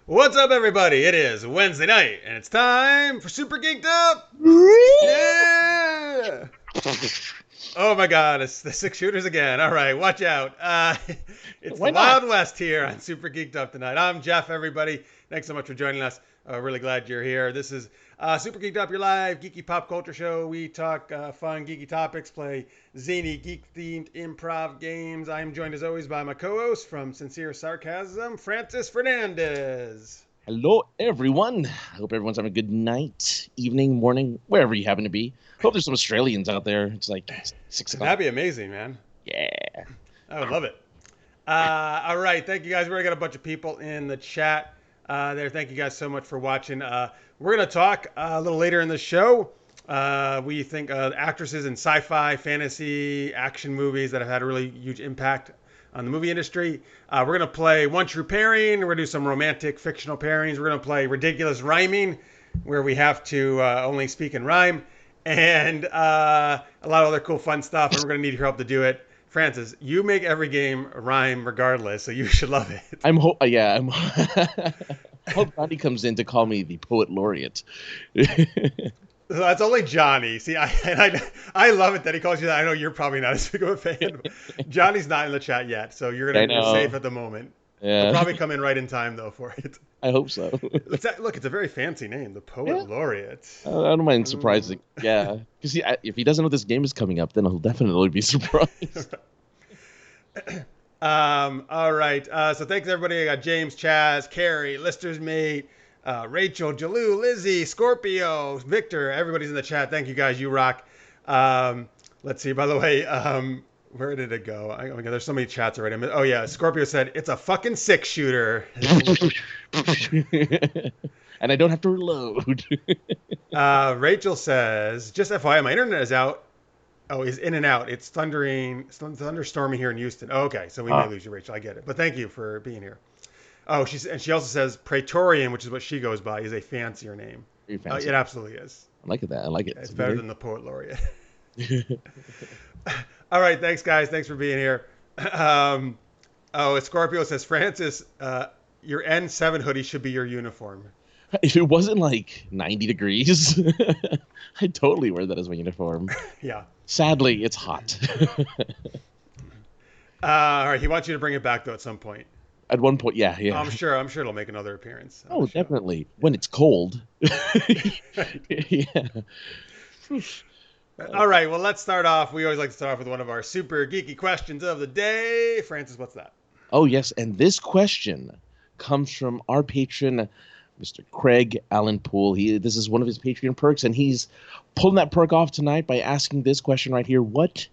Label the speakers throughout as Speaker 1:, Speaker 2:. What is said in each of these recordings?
Speaker 1: What's up, everybody? It is Wednesday night, and it's time for Super Geeked Up! Yeah! Oh my god, it's the six shooters again. All right, watch out. It's the
Speaker 2: Why not?
Speaker 1: Wild West here on Super Geeked Up tonight. I'm Jeff, everybody. Thanks so much for joining us. Really glad you're here. This is Super Geeked Up, your live geeky pop culture show. We talk fun, geeky topics, play zany, geek-themed improv games. I'm joined, as always, by my co-host from Sincere Sarcasm, Francis Fernandez.
Speaker 2: Hello, everyone. I hope everyone's having a good night, evening, morning, wherever you happen to be. Hope there's some Australians out there. It's like 6 o'clock.
Speaker 1: That'd be amazing, man.
Speaker 2: Yeah.
Speaker 1: I would love it. All right, thank you guys. We already got a bunch of people in the chat there. Thank you guys so much for watching. We're going to talk a little later in the show. We think actresses in sci-fi, fantasy, action movies that have had a really huge impact on the movie industry. We're going to play One True Pairing. We're going to do some romantic fictional pairings. We're going to play Ridiculous Rhyming, where we have to only speak in rhyme. And a lot of other cool fun stuff. And we're going to need your help to do it. Francis, you make every game rhyme regardless, so you should love it.
Speaker 2: I'm hope Johnny comes in to call me the poet laureate.
Speaker 1: So that's only Johnny. See, I love it that he calls you that. I know you're probably not as big of a fan. Johnny's not in the chat yet, so you're safe at the moment.
Speaker 2: Yeah.
Speaker 1: He'll probably come in right in time though for it.
Speaker 2: I hope so.
Speaker 1: Look, it's a very fancy name, the Poet Laureate.
Speaker 2: I don't mind surprising. Yeah, because if he doesn't know this game is coming up, then he'll definitely be surprised.
Speaker 1: All right. So thanks everybody. I got James, Chaz, Carrie, Lister's mate, Rachel, Jalou, Lizzie, Scorpio, Victor. Everybody's in the chat. Thank you guys. You rock. Let's see. By the way, where did it go? Oh my God, there's so many chats already. Oh yeah, Scorpio said it's a fucking six shooter.
Speaker 2: And I don't have to reload.
Speaker 1: Rachel says, just FYI, my internet is out. Oh, is in and out. It's thunderstorming here in Houston. Oh, okay, so we may lose you, Rachel. I get it, but thank you for being here. Oh, she also says Praetorian, which is what she goes by, is a fancier name.
Speaker 2: Very fancy.
Speaker 1: It absolutely is.
Speaker 2: I like that. I like it.
Speaker 1: It's better than the Poet Laureate. All right, thanks guys. Thanks for being here. Scorpio says, Francis, your N7 hoodie should be your uniform.
Speaker 2: If it wasn't like 90 degrees, I'd totally wear that as my uniform.
Speaker 1: Yeah.
Speaker 2: Sadly, it's hot.
Speaker 1: All right, he wants you to bring it back though at some point.
Speaker 2: At one point, yeah.
Speaker 1: I'm sure it'll make another appearance.
Speaker 2: Oh, definitely. When it's cold. Yeah.
Speaker 1: All right, well, let's start off. We always like to start off with one of our super geeky questions of the day. Francis, what's that?
Speaker 2: Oh, yes, and this question comes from our patron, Mr. Craig Allen Poole. This is one of his Patreon perks, and he's pulling that perk off tonight by asking this question right here. What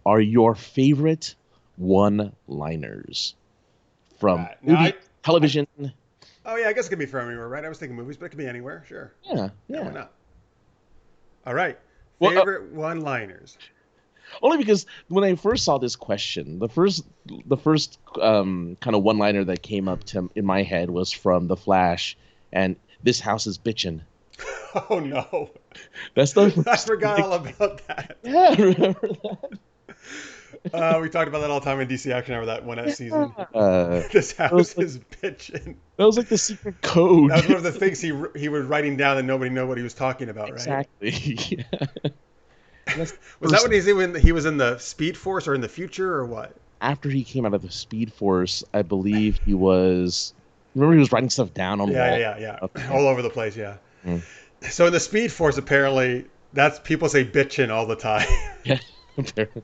Speaker 2: are your favorite one-liners from television?
Speaker 1: Oh, yeah, I guess it could be from anywhere, right? I was thinking movies, but it could be anywhere, sure.
Speaker 2: Yeah.
Speaker 1: Why not? All right. Favorite one-liners.
Speaker 2: Only because when I first saw this question, the first kind of one-liner that came up in my head was from The Flash, and this house is bitchin'.
Speaker 1: Oh no,
Speaker 2: I
Speaker 1: forgot all about that.
Speaker 2: Yeah, remember
Speaker 1: that? We talked about that all the time in DC Action Hour, that one season. This house is bitchin'.
Speaker 2: That was like the secret code.
Speaker 1: That was one of the things he was writing down and nobody knew what he was talking about,
Speaker 2: exactly.
Speaker 1: Right? Yeah. Was that when he was in the Speed Force or in the future or what?
Speaker 2: After he came out of the Speed Force, I believe he was. Remember, he was writing stuff down on the wall.
Speaker 1: Yeah. All over the place, yeah.
Speaker 2: Mm.
Speaker 1: So in the Speed Force, apparently, that's people say bitchin' all the time.
Speaker 2: Yeah, apparently.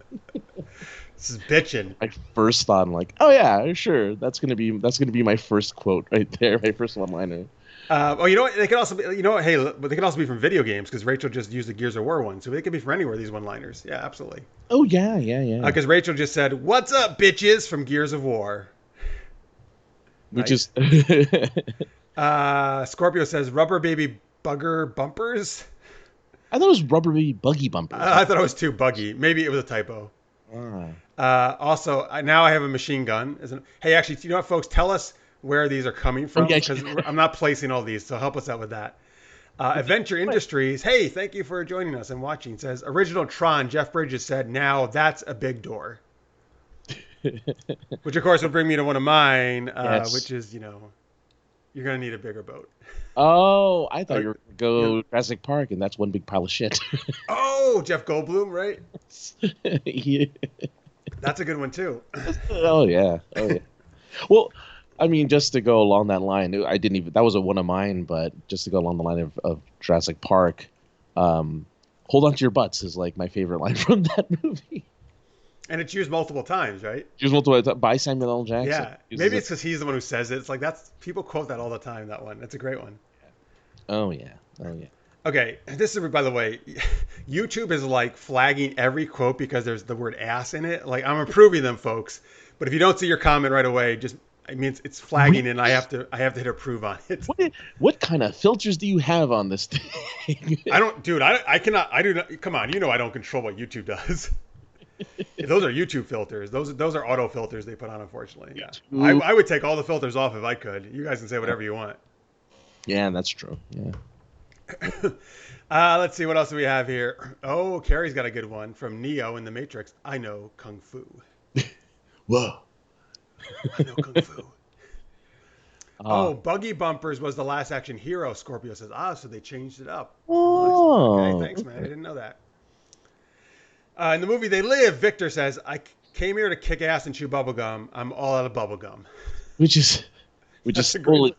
Speaker 1: This is bitchin'.
Speaker 2: My first thought, I'm like, oh yeah, sure, that's gonna be my first quote right there, my first one-liner.
Speaker 1: You know what? They could also be, but they could also be from video games because Rachel just used the Gears of War one, so they could be from anywhere. These one-liners, yeah, absolutely.
Speaker 2: Oh yeah.
Speaker 1: Because Rachel just said, "What's up, bitches?" from Gears of War.
Speaker 2: Which is
Speaker 1: Scorpio says rubber baby bugger bumpers.
Speaker 2: I thought it was rubber baby buggy bumpers.
Speaker 1: I thought it was too buggy. Maybe it was a typo. Also, now I have a machine gun. Hey, actually, you know what, folks? Tell us where these are coming from because I'm not placing all these, so help us out with that. Adventure Industries, hey, thank you for joining us and watching. Says original Tron. Jeff Bridges said, "Now that's a big door." Which, of course, would bring me to one of mine,
Speaker 2: Yes.
Speaker 1: which is, you're gonna need a bigger boat.
Speaker 2: Oh, I thought
Speaker 1: Or,
Speaker 2: you were going to go Jurassic Park, and that's one big pile of shit.
Speaker 1: oh, Jeff Goldblum, right?
Speaker 2: Yeah.
Speaker 1: That's a good one too.
Speaker 2: Oh yeah. Oh yeah. Well, I mean, just to go along that line, I didn't even. That was one of mine, but just to go along the line of Jurassic Park, "Hold on to your butts" is like my favorite line from that movie.
Speaker 1: And it's used multiple times, right?
Speaker 2: Used multiple by Samuel L. Jackson.
Speaker 1: Yeah.
Speaker 2: Uses
Speaker 1: Maybe
Speaker 2: it.
Speaker 1: it's because he's the one who says it. It's like that's people quote that all the time. That one. That's a great one.
Speaker 2: Oh yeah. Oh yeah.
Speaker 1: Okay, this is by the way, YouTube is like flagging every quote because there's the word ass in it. Like I'm approving them, folks. But if you don't see your comment right away, just I mean it's flagging, and I have to hit approve on it.
Speaker 2: What kind of filters do you have on this thing?
Speaker 1: I don't, dude. I cannot. I do not. Come on, you know I don't control what YouTube does. Those are YouTube filters. Those are auto filters they put on. Unfortunately, yeah. I would take all the filters off if I could. You guys can say whatever you want.
Speaker 2: Yeah, that's true. Yeah.
Speaker 1: Let's see what else do we have here. Oh, Carrie's got a good one from Neo in the Matrix. I know kung fu.
Speaker 2: Whoa.
Speaker 1: I know kung fu. Oh, Buggy Bumpers was the last action hero. Scorpio says, so they changed it up.
Speaker 2: Oh.
Speaker 1: Okay, thanks, man. I didn't know that. In the movie They Live, Victor says, I came here to kick ass and chew bubblegum. I'm all out of bubblegum.
Speaker 2: Which is stolen.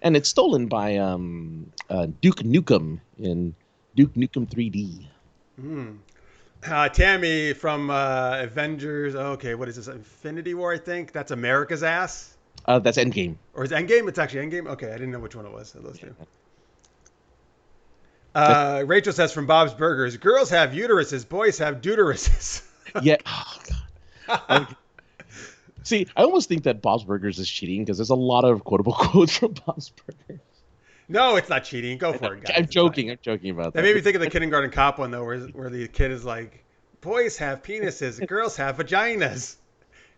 Speaker 2: And it's stolen by Duke Nukem in Duke Nukem 3D.
Speaker 1: Tammy from Avengers. Okay, what is this? Infinity War, I think. That's America's ass.
Speaker 2: That's Endgame.
Speaker 1: Or is it Endgame? It's actually Endgame? Okay, I didn't know which one it was. Those two. Rachel says from Bob's Burgers, girls have uteruses, boys have deuteruses.
Speaker 2: Yeah. Oh, God. See, I almost think that Bob's Burgers is cheating because there's a lot of quotable quotes from Bob's Burgers.
Speaker 1: No, it's not cheating. Go for it, guys.
Speaker 2: I'm joking. I'm joking about that.
Speaker 1: That made me think of the Kindergarten Cop one, though, where the kid is like, boys have penises, girls have vaginas.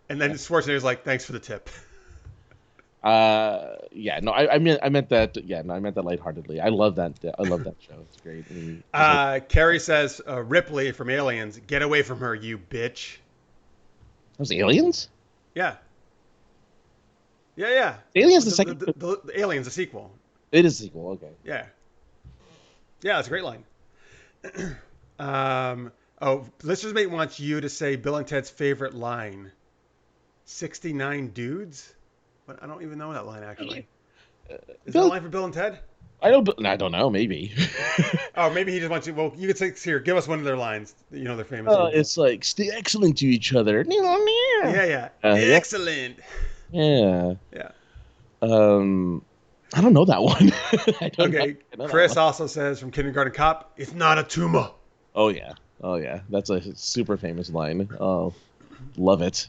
Speaker 1: And then Schwarzenegger's like, thanks for the tip.
Speaker 2: Yeah, no, I meant that. Yeah, no, I meant that lightheartedly. I love that. I love that show. It's great. I mean,
Speaker 1: Carrie says, Ripley from Aliens, get away from her, you bitch.
Speaker 2: Those Aliens?
Speaker 1: Yeah. Yeah.
Speaker 2: Aliens the second.
Speaker 1: The Aliens, the sequel.
Speaker 2: It is a sequel. Okay.
Speaker 1: Yeah. Yeah, it's a great line. Listeners Mate wants you to say Bill and Ted's favorite line. 69 dudes? But I don't even know that line, actually. Is that a line for Bill and Ted?
Speaker 2: I don't know. Maybe.
Speaker 1: Oh, maybe he just wants you. Well, you could say, here, give us one of their lines. You know, their famous ones.
Speaker 2: It's like, stay excellent to each other.
Speaker 1: Yeah. Excellent.
Speaker 2: Yeah.
Speaker 1: Yeah.
Speaker 2: I don't know that one.
Speaker 1: Okay. Chris also says from Kindergarten Cop, it's not a tumor.
Speaker 2: Oh, yeah. That's a super famous line. Oh, love it.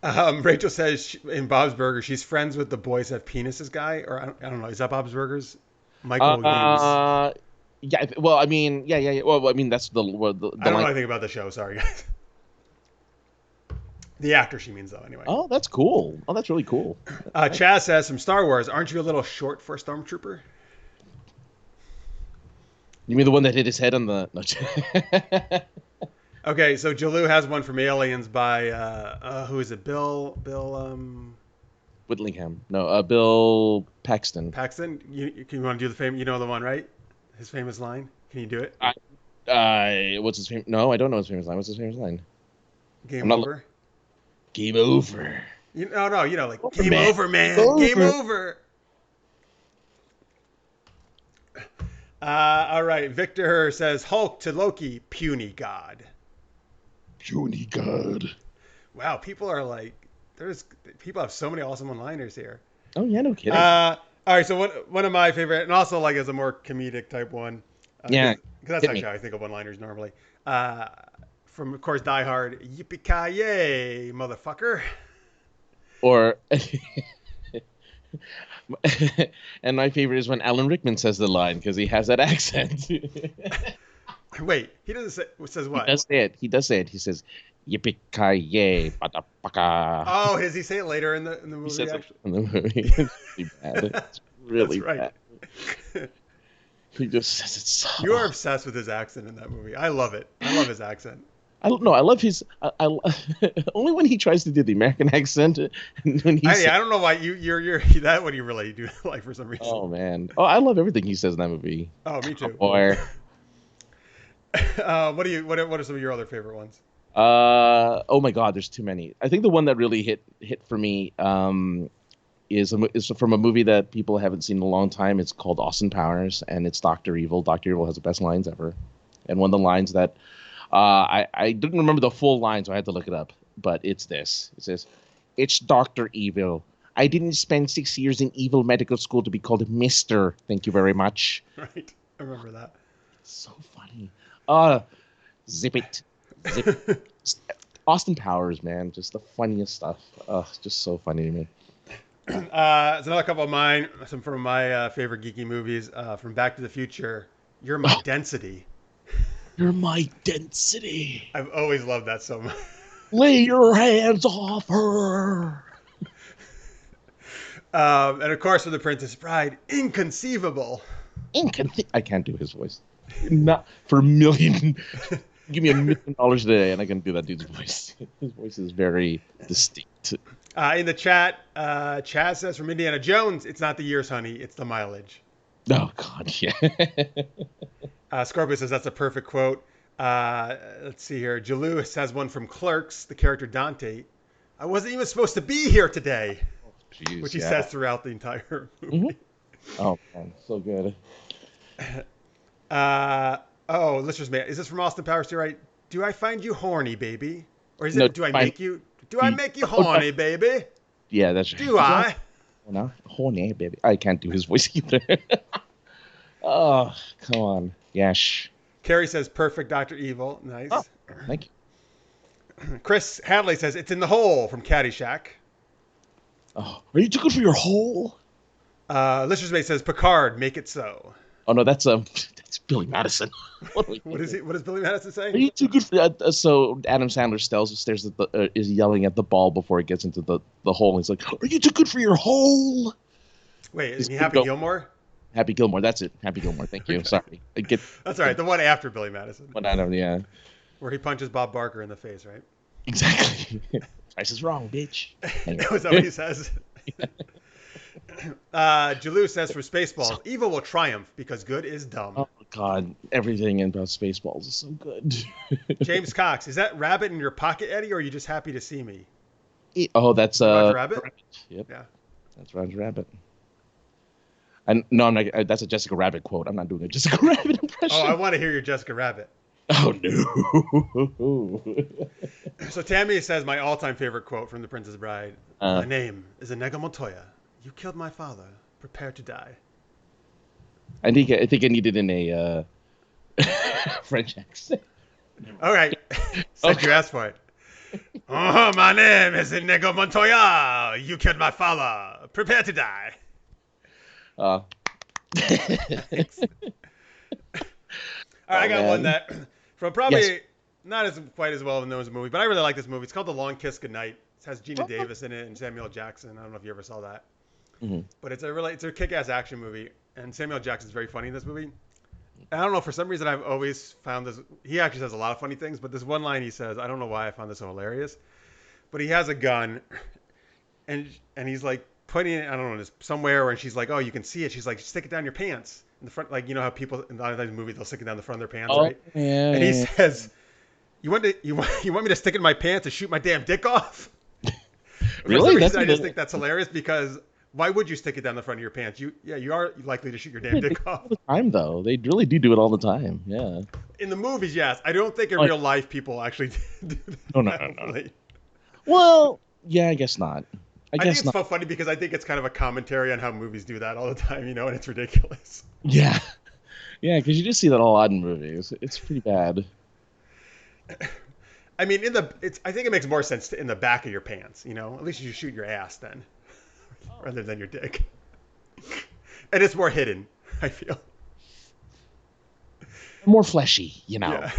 Speaker 1: Rachel says in Bob's Burgers, she's friends with the boys have penises guy, or I don't know. Is that Bob's Burgers? Michael Hughes.
Speaker 2: Yeah. Well, I mean, yeah. Well, I mean, that's the
Speaker 1: I don't know anything about the show. Sorry, guys. The actor, she means, though, anyway.
Speaker 2: Oh, that's cool. Oh, that's really cool.
Speaker 1: Chaz says from Star Wars, aren't you a little short for a stormtrooper?
Speaker 2: You mean the one that hit his head on the... No.
Speaker 1: Okay, so Jalou has one from Aliens by, who is it? Bill,
Speaker 2: Whitlingham. No, Bill Paxton.
Speaker 1: Paxton? You want to do the famous, you know the one, right? His famous line? Can you do it?
Speaker 2: What's his famous... No, I don't know his famous line. What's his famous line?
Speaker 1: Game over?
Speaker 2: Game over.
Speaker 1: No, you know, like, game over, man. Game over. All right, Victor says, Hulk to Loki, puny god.
Speaker 2: Puny god.
Speaker 1: Wow, people are like, people have so many awesome one-liners here.
Speaker 2: Oh, yeah, no kidding.
Speaker 1: All right, so one of my favorite, and also like as a more comedic type one.
Speaker 2: Yeah.
Speaker 1: Because that's actually how I think of one-liners normally. From, of course, Die Hard, yippee-ki-yay, motherfucker.
Speaker 2: Or, and my favorite is when Alan Rickman says the line, because he has that accent.
Speaker 1: Wait, he doesn't say, says what?
Speaker 2: He does say it. He says, yippee-ki-yay, motherfucker.
Speaker 1: Oh, does he say it later in the movie?
Speaker 2: He says
Speaker 1: actually?
Speaker 2: it in the movie. It's really bad. It's really
Speaker 1: right.
Speaker 2: bad. He just says it so.
Speaker 1: You are obsessed with his accent in that movie. I love it. I love his accent.
Speaker 2: I don't know. I love his. Only when he tries to do the American accent, and when he says,
Speaker 1: I don't know why you're that what you really do like for some reason.
Speaker 2: "Oh man, oh I love everything he says in that movie."
Speaker 1: Oh, me
Speaker 2: Oh
Speaker 1: too.
Speaker 2: boy.
Speaker 1: What are some of your other favorite ones?
Speaker 2: Oh my God, there's too many. I think the one that really hit for me is from a movie that people haven't seen in a long time. It's called Austin Powers, and it's Doctor Evil. Doctor Evil has the best lines ever, and one of the lines that I didn't remember the full line, so I had to look it up. But it's this. It says, "It's Doctor Evil. I didn't spend 6 years in evil medical school to be called Mister. Thank you very much."
Speaker 1: Right, I remember that.
Speaker 2: So funny. Uh, zip it. Zip. Austin Powers, man, just the funniest stuff. Just so funny to me.
Speaker 1: It's another couple of mine. Some from my favorite geeky movies. From Back to the Future. You're my density.
Speaker 2: You're my density.
Speaker 1: I've always loved that so much.
Speaker 2: Lay your hands off her.
Speaker 1: And of course, for The Princess Bride, inconceivable.
Speaker 2: I can't do his voice. Not for a million. Give me $1 million a day, and I can do that dude's voice. His voice is very distinct.
Speaker 1: In the chat, Chaz says from Indiana Jones, it's not the years, honey, it's the mileage.
Speaker 2: Oh God, yeah.
Speaker 1: Scorpio says that's a perfect quote. Let's see here. Jalou has one from Clerks, the character Dante. I wasn't even supposed to be here today,
Speaker 2: Jeez,
Speaker 1: which he says throughout the entire movie.
Speaker 2: Mm-hmm. Oh man, so good.
Speaker 1: Listeners, man, is this from Austin Powers too? Right? Do I find you horny, baby, or is
Speaker 2: No,
Speaker 1: it? Do I make you? Do I make you horny, baby?
Speaker 2: Yeah, that's right.
Speaker 1: Do I?
Speaker 2: No, horny, baby. I can't do his voice either. Oh, come on. Yes.
Speaker 1: Carrie says perfect, Dr. Evil. Nice.
Speaker 2: Oh, thank you.
Speaker 1: Chris Hadley says it's in the hole from Caddyshack.
Speaker 2: Oh, are you too good for your hole?
Speaker 1: Listeners Mate says Picard, make it so.
Speaker 2: Oh no, that's Billy Madison.
Speaker 1: What is he? What does Billy Madison say?
Speaker 2: Are you too good for that? So Adam Sandler stares at is yelling at the ball before it gets into the hole. He's like, "Are you too good for your hole?"
Speaker 1: Wait, is he Happy Gilmore?
Speaker 2: Happy Gilmore, that's it. Happy Gilmore. Thank you. Sorry.
Speaker 1: That's all right. The one after Billy Madison.
Speaker 2: Yeah.
Speaker 1: Where he punches Bob Barker in the face, right?
Speaker 2: Exactly. Price is wrong, bitch. Anyway.
Speaker 1: That was what he says. Jalou says for Spaceballs, evil will triumph because good is dumb.
Speaker 2: Oh God, everything about Spaceballs is so good.
Speaker 1: James Cox, is that rabbit in your pocket, Eddie, or are you just happy to see me?
Speaker 2: Oh, that's
Speaker 1: Roger Rabbit.
Speaker 2: Yep.
Speaker 1: Yeah.
Speaker 2: That's Roger Rabbit. And no, I'm not. That's a Jessica Rabbit quote. I'm not doing a Jessica Rabbit impression.
Speaker 1: Oh, I want to hear your Jessica Rabbit.
Speaker 2: Oh no.
Speaker 1: So Tammy says my all-time favorite quote from The Princess Bride. My name is Inigo Montoya. You killed my father. Prepare to die.
Speaker 2: I think I need it in a French accent.
Speaker 1: All right. Said you asked for it. Oh, my name is Inigo Montoya. You killed my father. Prepare to die. Thanks. All right, I got one that from probably not as quite as well known as a movie, but I really like this movie. It's called The Long Kiss Goodnight. It has Gina Davis in it and Samuel Jackson. I don't know if you ever saw that, but it's a kick-ass action movie, and Samuel Jackson's very funny in this movie. And I don't know, for some reason I've always found this. He actually says a lot of funny things, but this one line he says, I don't know why I found this so hilarious, but he has a gun, and he's like putting it, I don't know, somewhere, and she's like, oh, you can see it. She's like, stick it down your pants. In the front, like, you know how people in a lot of these movies, they'll stick it down the front of their pants, right?
Speaker 2: Yeah.
Speaker 1: And he says, you want me to stick it in my pants and shoot my damn dick off?
Speaker 2: Really?
Speaker 1: I just think that's hilarious, because why would you stick it down the front of your pants? You are likely to shoot your damn dick off.
Speaker 2: All the time, though. They really do it all the time. Yeah.
Speaker 1: In the movies, yes. I don't think in real life people actually do that.
Speaker 2: No. Well, yeah, I guess not.
Speaker 1: I think it's so funny because I think it's kind of a commentary on how movies do that all the time, and it's ridiculous.
Speaker 2: Yeah. Yeah, because you just see that a lot in movies. It's pretty bad.
Speaker 1: I mean, I think it makes more sense in the back of your pants, At least you shoot your ass then, rather than your dick. And it's more hidden, I feel.
Speaker 2: More fleshy, Yeah.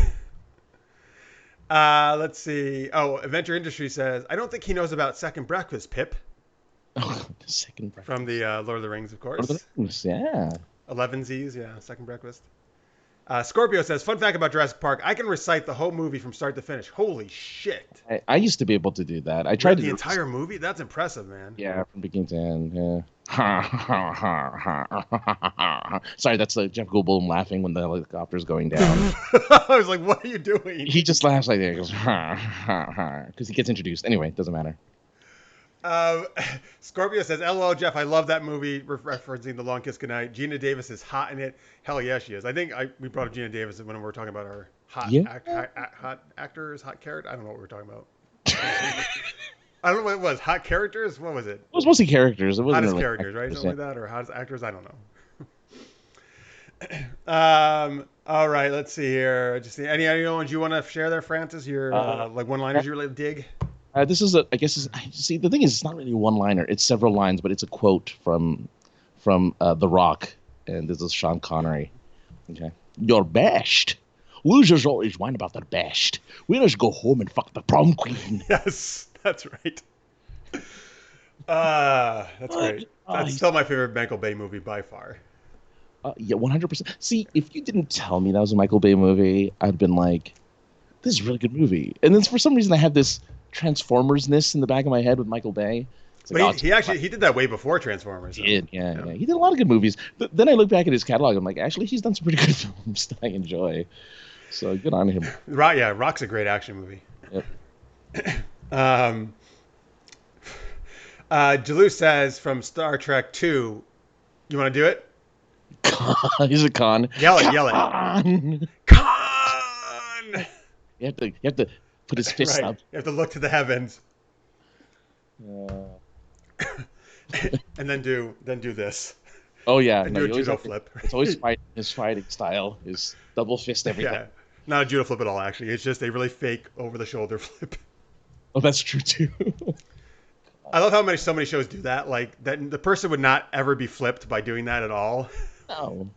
Speaker 1: Let's see. Oh, Adventure Industry says, I don't think he knows about Second Breakfast, Pip.
Speaker 2: Oh, Second Breakfast.
Speaker 1: From the Lord of the Rings, of course.
Speaker 2: Lord of the Rings, yeah.
Speaker 1: 11 Z's, yeah, Second Breakfast. Scorpio says, fun fact about Jurassic Park, I can recite the whole movie from start to finish. Holy shit.
Speaker 2: I used to be able to do that. I
Speaker 1: Read
Speaker 2: tried to
Speaker 1: the
Speaker 2: do
Speaker 1: entire movie? That's impressive, man.
Speaker 2: Yeah, from beginning to end. Yeah. Sorry, that's Jeff Goldblum laughing when the helicopter's going down.
Speaker 1: I was like, what are you doing?
Speaker 2: He just laughs like that. He goes, because he gets introduced. Anyway, it doesn't matter.
Speaker 1: Scorpio says, LOL, Jeff, I love that movie, referencing The Long Kiss Goodnight. Gina Davis is hot in it. Hell yeah, she is. I think we brought up Gina Davis when we were talking about our hot actors, hot character. I don't know what we were talking about. I don't know what it was. Hot characters? What was it?
Speaker 2: It was mostly characters. It wasn't
Speaker 1: hottest
Speaker 2: really
Speaker 1: characters, right?
Speaker 2: actors,
Speaker 1: Something like that, or hottest actors? I don't know. All right, let's see here. Just any other ones you want to share there, Francis? Your like one-liners you really dig?
Speaker 2: This is see, the thing is, it's not really a one-liner. It's several lines, but it's a quote from The Rock, and this is Sean Connery. Okay, you're bashed. Losers always whine about their bashed. Winners go home and fuck the prom queen.
Speaker 1: Yes, that's right. That's great. That's still my favorite Michael Bay movie by far.
Speaker 2: Yeah, 100%. See, if you didn't tell me that was a Michael Bay movie, I'd been like, this is a really good movie. And then for some reason, I had this Transformers-ness in the back of my head with Michael Bay.
Speaker 1: But he did that way before Transformers.
Speaker 2: He did, yeah. He did a lot of good movies. But then I look back at his catalog, I'm like, actually, he's done some pretty good films that I enjoy. So good on him.
Speaker 1: Rock's a great action movie.
Speaker 2: Yep.
Speaker 1: Jalou says from Star Trek 2, you want to do it?
Speaker 2: He's a con.
Speaker 1: Yell it. Con!
Speaker 2: You have to put his fist up.
Speaker 1: You have to look to the heavens. And then do this.
Speaker 2: Oh yeah.
Speaker 1: And do a judo flip.
Speaker 2: It's always his fighting style, his double fist everything. Yeah.
Speaker 1: Not a judo flip at all, actually. It's just a really fake over-the-shoulder flip.
Speaker 2: Oh, that's true too.
Speaker 1: I love how so many shows do that. Like that, the person would not ever be flipped by doing that at all.
Speaker 2: No.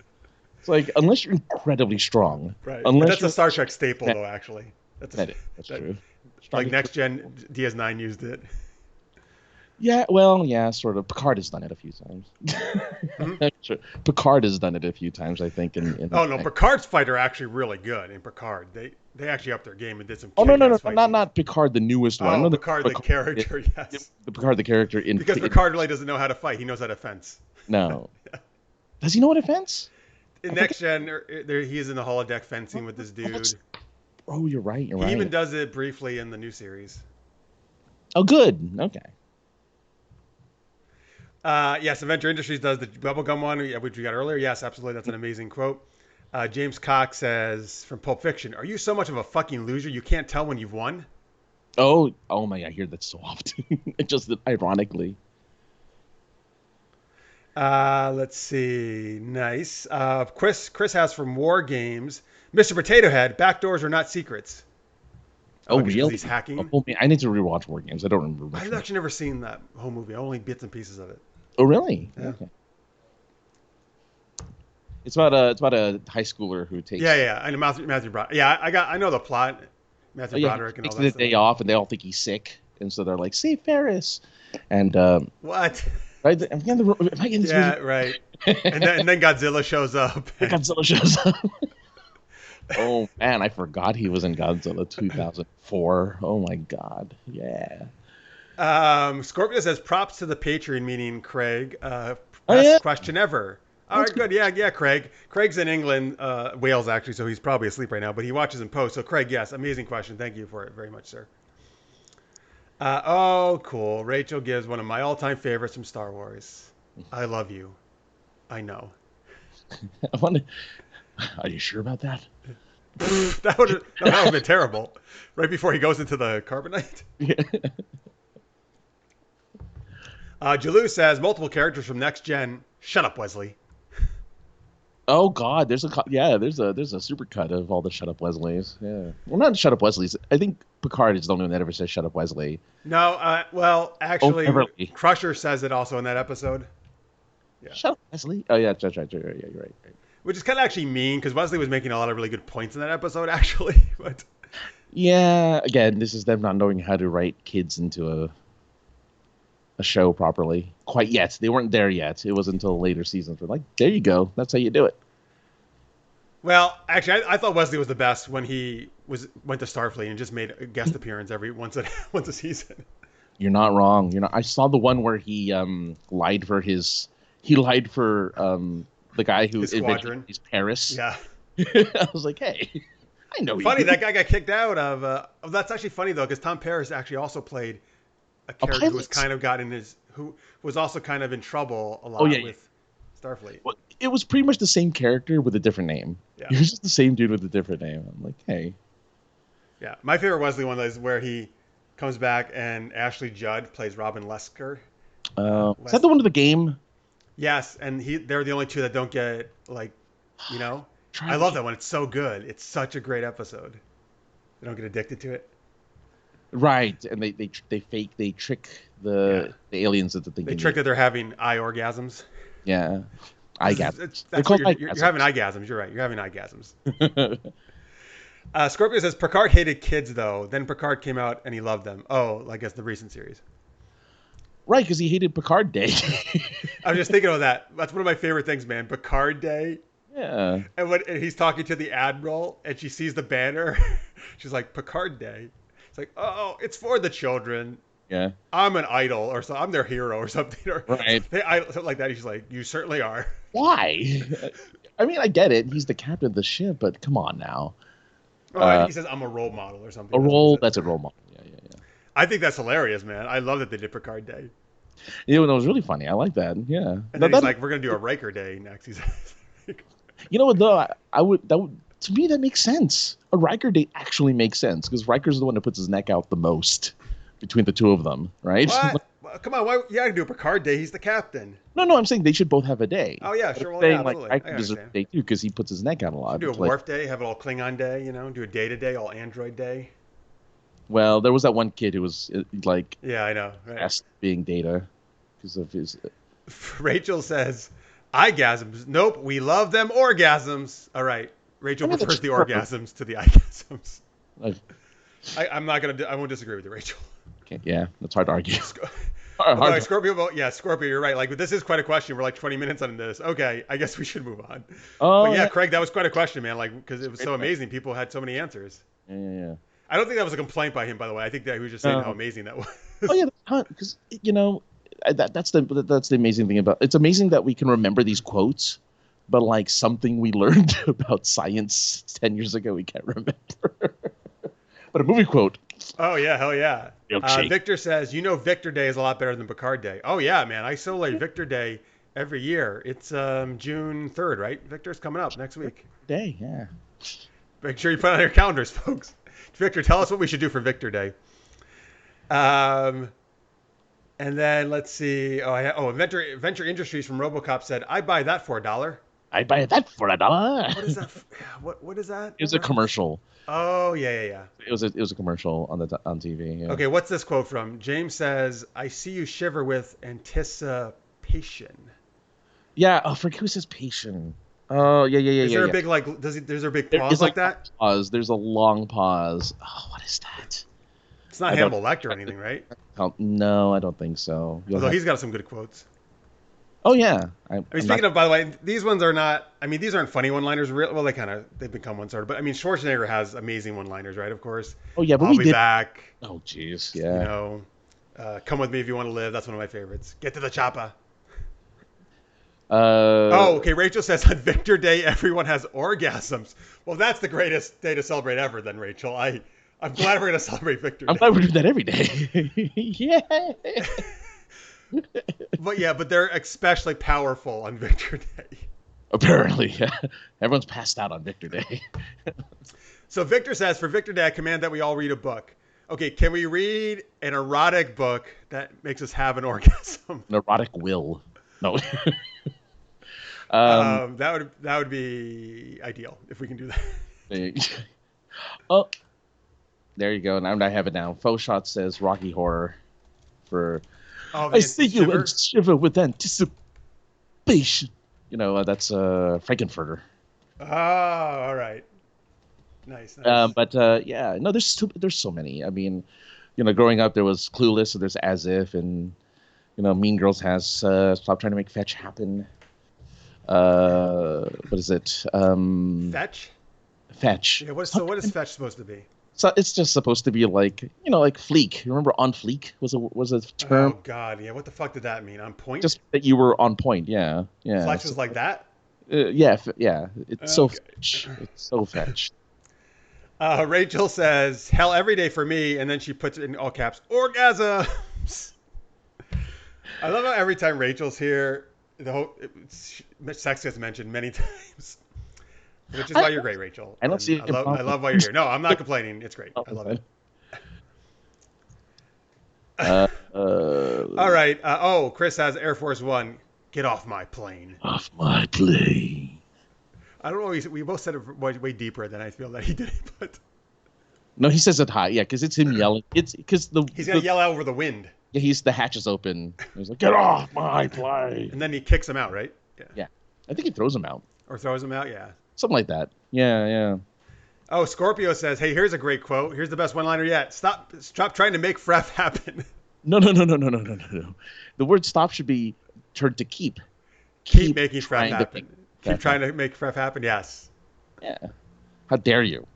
Speaker 2: It's like, unless you're incredibly strong.
Speaker 1: Right. That's a Star Trek staple, though, actually. That's
Speaker 2: true.
Speaker 1: Like Next Gen DS9 used it.
Speaker 2: Yeah, well, yeah, sort of. Picard has done it a few times. Sure. Picard has done it a few times, I think.
Speaker 1: Picard's fights are actually really good. In Picard, they actually upped their game and did some.
Speaker 2: Oh no, not Picard, the newest one.
Speaker 1: Oh, Picard the character, yes.
Speaker 2: The Picard the character
Speaker 1: because Picard really doesn't know how to fight. He knows how to fence.
Speaker 2: No. Does he know how to fence?
Speaker 1: In Next Gen, he's in the holodeck fencing with this dude.
Speaker 2: Oh, you're right.
Speaker 1: He even does it briefly in the new series.
Speaker 2: Oh, good. Okay.
Speaker 1: Yes, Adventure Industries does the bubblegum one, which we got earlier. Yes, absolutely. That's an amazing quote. James Cox says from Pulp Fiction, "Are you so much of a fucking loser you can't tell when you've won?"
Speaker 2: Oh my! I hear that so often. Just ironically.
Speaker 1: Let's see. Nice. Chris has from War Games, Mr. Potato Head. Backdoors are not secrets.
Speaker 2: Oh, really?
Speaker 1: He's hacking.
Speaker 2: Oh, man, I need to rewatch War Games. I don't remember.
Speaker 1: I've actually never seen that whole movie. Only bits and pieces of it.
Speaker 2: Oh, really?
Speaker 1: Yeah.
Speaker 2: Okay. It's about a high schooler who takes.
Speaker 1: Yeah. I know Matthew Broderick. Yeah, I know the plot. Matthew Broderick and all that.
Speaker 2: Takes the day off, and they all think he's sick, and so they're like, "Save Ferris," and
Speaker 1: what?
Speaker 2: Right? Am I getting this movie?
Speaker 1: Right. and then Godzilla shows up.
Speaker 2: Godzilla shows up. Oh man, I forgot he was in Godzilla 2004. Oh my god, yeah.
Speaker 1: Scorpio says props to the Patreon, meaning Craig. Best question ever. All right, good. Yeah, Craig. Craig's in England, Wales actually, so he's probably asleep right now, but he watches in post. So Craig, yes, amazing question. Thank you for it very much, sir. Cool. Rachel gives one of my all-time favorites from Star Wars. I love you. I know.
Speaker 2: Are you sure about that?
Speaker 1: that would have been terrible. Right before he goes into the carbonite.
Speaker 2: Yeah.
Speaker 1: Jalou says multiple characters from Next Gen. Shut up, Wesley.
Speaker 2: Oh God, there's a super cut of all the Shut Up Wesleys. Yeah, well, not Shut Up Wesleys. I think Picard is the only one that ever says Shut Up Wesley.
Speaker 1: No, well, actually, Crusher says it also in that episode.
Speaker 2: Yeah. Shut up, Wesley. Oh yeah, that's right. Yeah, you're right.
Speaker 1: Which is kind of actually mean because Wesley was making a lot of really good points in that episode, actually. But
Speaker 2: yeah, again, this is them not knowing how to write kids into a show properly. Quite yet. They weren't there yet. It wasn't until later seasons. We're like, there you go. That's how you do it.
Speaker 1: Well, actually, I thought Wesley was the best when he went to Starfleet and just made a guest appearance every once a season.
Speaker 2: You're not wrong. I saw the one where he lied for the guy who
Speaker 1: His
Speaker 2: eventually
Speaker 1: squadron.
Speaker 2: is Paris.
Speaker 1: Yeah.
Speaker 2: I was like, hey, I know
Speaker 1: Funny
Speaker 2: you.
Speaker 1: that guy got kicked out of. That's actually funny though, because Tom Paris actually also played a
Speaker 2: A
Speaker 1: character who was
Speaker 2: pilot?
Speaker 1: kind of who was also kind of in trouble a
Speaker 2: Oh
Speaker 1: lot
Speaker 2: yeah,
Speaker 1: with Starfleet.
Speaker 2: well, it was pretty much the same character with a different name.
Speaker 1: Yeah.
Speaker 2: He was just the same dude with a different name. I'm like, hey.
Speaker 1: Yeah. My favorite Wesley one is where he comes back and Ashley Judd plays Robin Lesker.
Speaker 2: Is that the one to the game?
Speaker 1: Yes, and they're the only two that don't get I love that one. It's so good. It's such a great episode. They don't get addicted to it.
Speaker 2: Right, and they trick the aliens into thinking
Speaker 1: They trick that they're having eye orgasms.
Speaker 2: Yeah, eye gasms.
Speaker 1: That's what you're having eye gasms. You're right. You're having eye gasms. Scorpio says Picard hated kids though. Then Picard came out and he loved them. Oh, I guess the recent series.
Speaker 2: Right, because he hated Picard Day.
Speaker 1: I was just thinking of that. That's one of my favorite things, man. Picard Day.
Speaker 2: Yeah.
Speaker 1: And he's talking to the admiral and she sees the banner, she's like, Picard Day. It's like, oh, it's for the children.
Speaker 2: Yeah.
Speaker 1: I'm an idol or something. I'm their hero or something. Or
Speaker 2: right.
Speaker 1: Something like that. She's like, you certainly are.
Speaker 2: Why? I mean, I get it. He's the captain of the ship, but come on now.
Speaker 1: Oh, I think he says I'm a role model or something.
Speaker 2: That's a role model. Yeah.
Speaker 1: I think that's hilarious, man. I love that they did Picard Day.
Speaker 2: That was really funny. I like that. Yeah.
Speaker 1: And then he's like, we're going to do a Riker Day next. He's
Speaker 2: you know what, though? To me, that makes sense. A Riker Day actually makes sense because Riker's the one who puts his neck out the most between the two of them, right?
Speaker 1: What? Come on, why? You got to do a Picard Day. He's the captain.
Speaker 2: No, I'm saying they should both have a day.
Speaker 1: Oh yeah, sure. Well,
Speaker 2: saying,
Speaker 1: yeah, absolutely.
Speaker 2: Riker deserves a day too because he puts his neck out a lot.
Speaker 1: Do a Worf Day, have it all Klingon Day, do a Data Day, all Android Day.
Speaker 2: Well, there was that one kid who was like,
Speaker 1: yeah, I know,
Speaker 2: right. Being Data because of his.
Speaker 1: Rachel says, "Eyegasms. Nope, we love them orgasms." All right, Rachel prefers the orgasms to the eyegasms. I won't disagree with you, Rachel.
Speaker 2: Okay, yeah, that's hard to argue.
Speaker 1: Scorpio, you're right. Like, this is quite a question. We're like 20 minutes on this. Okay, I guess we should move on.
Speaker 2: Oh,
Speaker 1: but yeah, Craig, that was quite a question, man. Like, because it was so amazing. People had so many answers.
Speaker 2: Yeah.
Speaker 1: I don't think that was a complaint by him, by the way. I think that he was just saying how amazing that was.
Speaker 2: Oh yeah, because that's the amazing thing about it's amazing that we can remember these quotes, but like something we learned about science 10 years ago we can't remember. But a movie quote.
Speaker 1: Oh yeah, hell yeah. Victor says, Victor Day is a lot better than Picard Day. Oh yeah, man. I celebrate Victor Day every year. It's June 3rd, right? Victor's coming up next week.
Speaker 2: Day, yeah.
Speaker 1: Make sure you put it on your calendars, folks. Victor, tell us what we should do for Victor Day. And then let's see. Venture Industries from RoboCop said, "I buy that for $1."
Speaker 2: I buy that for $1.
Speaker 1: What is that? What is that?
Speaker 2: It was a commercial.
Speaker 1: Oh yeah.
Speaker 2: It was a commercial on TV. Yeah.
Speaker 1: Okay, what's this quote from? James says, "I see you shiver with anticipation."
Speaker 2: Yeah. Oh, who says patient? Oh yeah. Is
Speaker 1: there a big there's a big pause like that?
Speaker 2: Pause. There's a long pause. Oh, what is that?
Speaker 1: It's not Hannibal Lecter or anything, right?
Speaker 2: No, I don't think so.
Speaker 1: Although he's got some good quotes.
Speaker 2: Oh yeah.
Speaker 1: Speaking of, by the way, these ones are not. I mean, these aren't funny one-liners. Well, they've become one sort of. But I mean, Schwarzenegger has amazing one-liners, right? Of course.
Speaker 2: Oh yeah, but
Speaker 1: I'll be back.
Speaker 2: Oh jeez, yeah.
Speaker 1: Come with me if you want to live. That's one of my favorites. Get to the chopper. Okay. Rachel says on Victor Day, everyone has orgasms. Well, that's the greatest day to celebrate ever, then, Rachel. I'm glad we're going to celebrate Victor Day.
Speaker 2: I'm glad we're doing that every day. Yeah.
Speaker 1: But they're especially powerful on Victor Day.
Speaker 2: Apparently, yeah. Everyone's passed out on Victor Day.
Speaker 1: So Victor says, for Victor Day, I command that we all read a book. Okay, can we read an erotic book that makes us have an orgasm?
Speaker 2: An erotic will. No.
Speaker 1: That would be ideal if we can do that.
Speaker 2: Oh, there you go. Now I have it down. Faux Shot says Rocky Horror for. I see you and shiver with anticipation. That's Frankenfurter.
Speaker 1: Oh, all right. Nice.
Speaker 2: But there's so many. I mean, growing up there was Clueless, so there's As If, and Mean Girls has Stop Trying to Make Fetch Happen. What is it?
Speaker 1: Fetch?
Speaker 2: Fetch.
Speaker 1: Yeah, what is fetch supposed to be?
Speaker 2: So it's just supposed to be like, like fleek. You remember on fleek was a term?
Speaker 1: Oh God, yeah. What the fuck did that mean? On point?
Speaker 2: Just that you were on point. Yeah, yeah.
Speaker 1: Fletch was like that?
Speaker 2: Yeah, yeah. It's so
Speaker 1: Okay.
Speaker 2: fetch. It's so fetch.
Speaker 1: Rachel says, hell every day for me, and then she puts it in all caps, orgasms. I love how every time Rachel's here, sex gets mentioned many times. Which is why you're great, Rachel.
Speaker 2: I don't see.
Speaker 1: I love why you're here. No, I'm not complaining. It's great. I love it. All right. Chris has Air Force One. Get off my plane.
Speaker 2: Off my plane.
Speaker 1: I don't know. We both said it way deeper than I feel that he did it, but
Speaker 2: no, he says it high. Yeah, because it's him yelling. It's because
Speaker 1: he's gonna yell out over the wind.
Speaker 2: Yeah, the hatch is open. He's like, "Get off my plane!"
Speaker 1: And then he kicks him out, right?
Speaker 2: Yeah. I think he throws him out.
Speaker 1: Or throws him out. Yeah.
Speaker 2: Something like that. Yeah.
Speaker 1: Oh, Scorpio says, "Hey, here's a great quote. Here's the best one-liner yet. Stop trying to make Fref happen."
Speaker 2: No. The word "stop" should be turned to "keep."
Speaker 1: Keep making Fref happen. Keep trying to make Fref happen. Yes.
Speaker 2: Yeah. How dare you?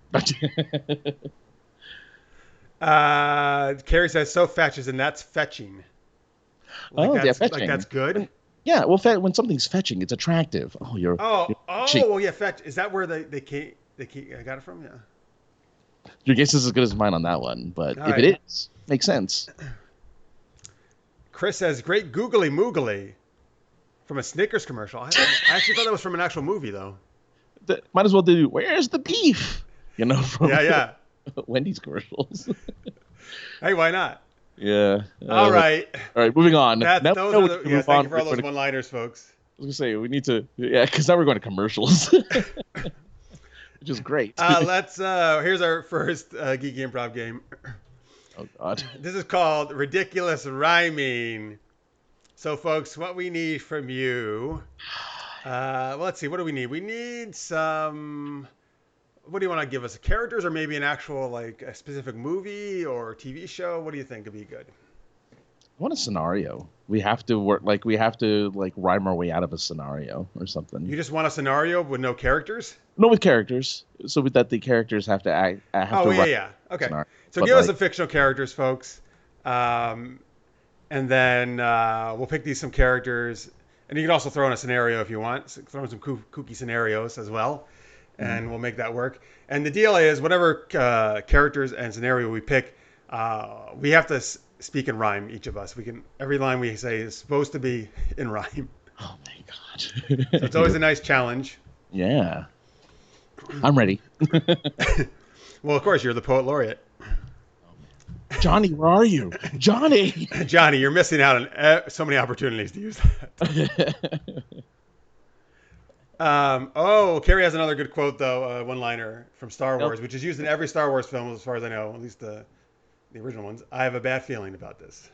Speaker 1: Carrie says, "So fetches," and that's fetching.
Speaker 2: Fetching.
Speaker 1: Like that's good.
Speaker 2: Yeah. Well, when something's fetching, it's attractive. Oh, you're.
Speaker 1: Well, yeah. Fetch. Is that where they got it from? Yeah.
Speaker 2: Your guess is as good as mine on that one, but if it is, makes sense.
Speaker 1: Chris says, "Great googly moogly," from a Snickers commercial. I actually thought that was from an actual movie, though.
Speaker 2: Might as well do. Where's the beef? From Wendy's commercials.
Speaker 1: Hey, why not?
Speaker 2: Yeah.
Speaker 1: All right.
Speaker 2: Moving on.
Speaker 1: Thank you for all those one-liners, folks.
Speaker 2: I was gonna say we need to. Yeah, because now we're going to commercials, which is great.
Speaker 1: Here's our first geeky improv game.
Speaker 2: Oh God.
Speaker 1: This is called Ridiculous Rhyming. So, folks, what we need from you. Let's see. What do we need? We need some. What do you want to give us? Characters, or maybe an actual like a specific movie or TV show? What do you think would be good?
Speaker 2: I want a scenario. We have to work. We have to rhyme our way out of a scenario or something.
Speaker 1: You just want a scenario with no characters?
Speaker 2: No, with characters. So that the characters have to act.
Speaker 1: Yeah. Okay. So give us some fictional characters, folks, and then we'll pick some characters, and you can also throw in a scenario if you want. So throw in some kooky scenarios as well, and we'll make that work. And the deal is, whatever characters and scenario we pick, we have to speak in rhyme. Each of us, every line we say is supposed to be in rhyme.
Speaker 2: Oh my God!
Speaker 1: So it's always a nice challenge.
Speaker 2: Yeah, I'm ready.
Speaker 1: Well, of course, you're the poet laureate.
Speaker 2: Johnny, where are you? Johnny,
Speaker 1: you're missing out on so many opportunities to use that. Carrie has another good quote, though, one-liner from Star Wars, which is used in every Star Wars film, as far as I know, at least the original ones. I have a bad feeling about this.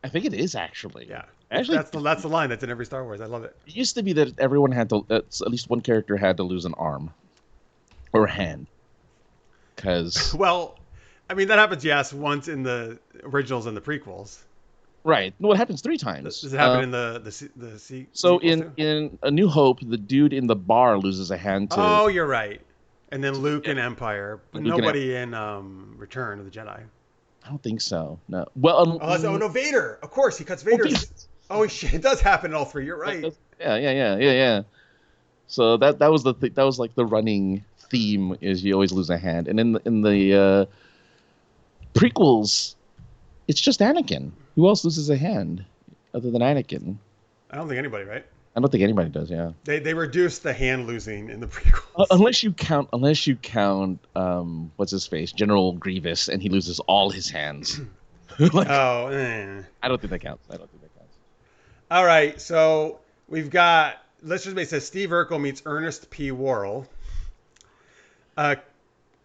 Speaker 2: I think it is, actually.
Speaker 1: Yeah.
Speaker 2: Actually,
Speaker 1: that's the line that's in every Star Wars. I love it.
Speaker 2: It used to be that everyone had to, at least one character had to lose an arm or a hand. Because...
Speaker 1: Well... I mean, that happens, yes, once in the originals and the prequels.
Speaker 2: Right. No, it happens 3 times.
Speaker 1: Does it happen in the
Speaker 2: So in A New Hope, the dude in the bar loses a hand to...
Speaker 1: Oh, you're right. And then Luke in Empire, but nobody in Return of the Jedi.
Speaker 2: I don't think so. No. Well,
Speaker 1: no, Vader. Of course, he cuts Vader's... Oh, shit, it does happen in all 3. You're right.
Speaker 2: Yeah. So that was that was like the running theme, is you always lose a hand. And in the prequels, it's just Anakin. Who else loses a hand other than Anakin?
Speaker 1: I don't think anybody, right?
Speaker 2: I don't think anybody does. Yeah.
Speaker 1: They reduced the hand losing in the prequels.
Speaker 2: Unless you count what's his face, General Grievous, and he loses all his hands. I don't think that counts.
Speaker 1: All right, so we've got. Let's just make it says Steve Urkel meets Ernest P. Worrell.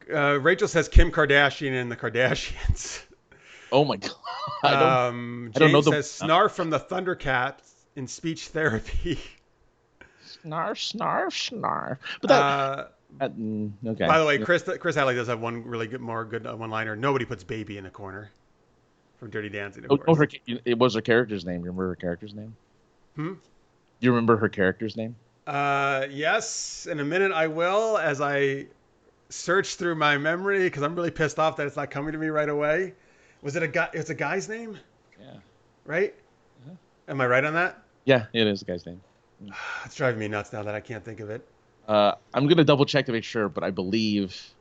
Speaker 1: Rachel says Kim Kardashian and the Kardashians.
Speaker 2: Oh my God!
Speaker 1: I don't know. Says Snarf from the Thundercats in speech therapy.
Speaker 2: Snarf. But okay.
Speaker 1: By the way, Chris Hadley does have one really good one-liner. Nobody puts baby in a corner. From Dirty Dancing. Of course.
Speaker 2: It was her character's name. Remember her character's name? You remember her character's name?
Speaker 1: Yes, in a minute I will, as I search through my memory, because I'm really pissed off that it's not coming to me right away. Was it a guy? It's a guy's name,
Speaker 2: Yeah.
Speaker 1: right?
Speaker 2: Uh-huh.
Speaker 1: Am I right on that?
Speaker 2: Yeah, it is the guy's name.
Speaker 1: It's driving me nuts now that I can't think of it.
Speaker 2: I'm gonna double check to make sure, but I believe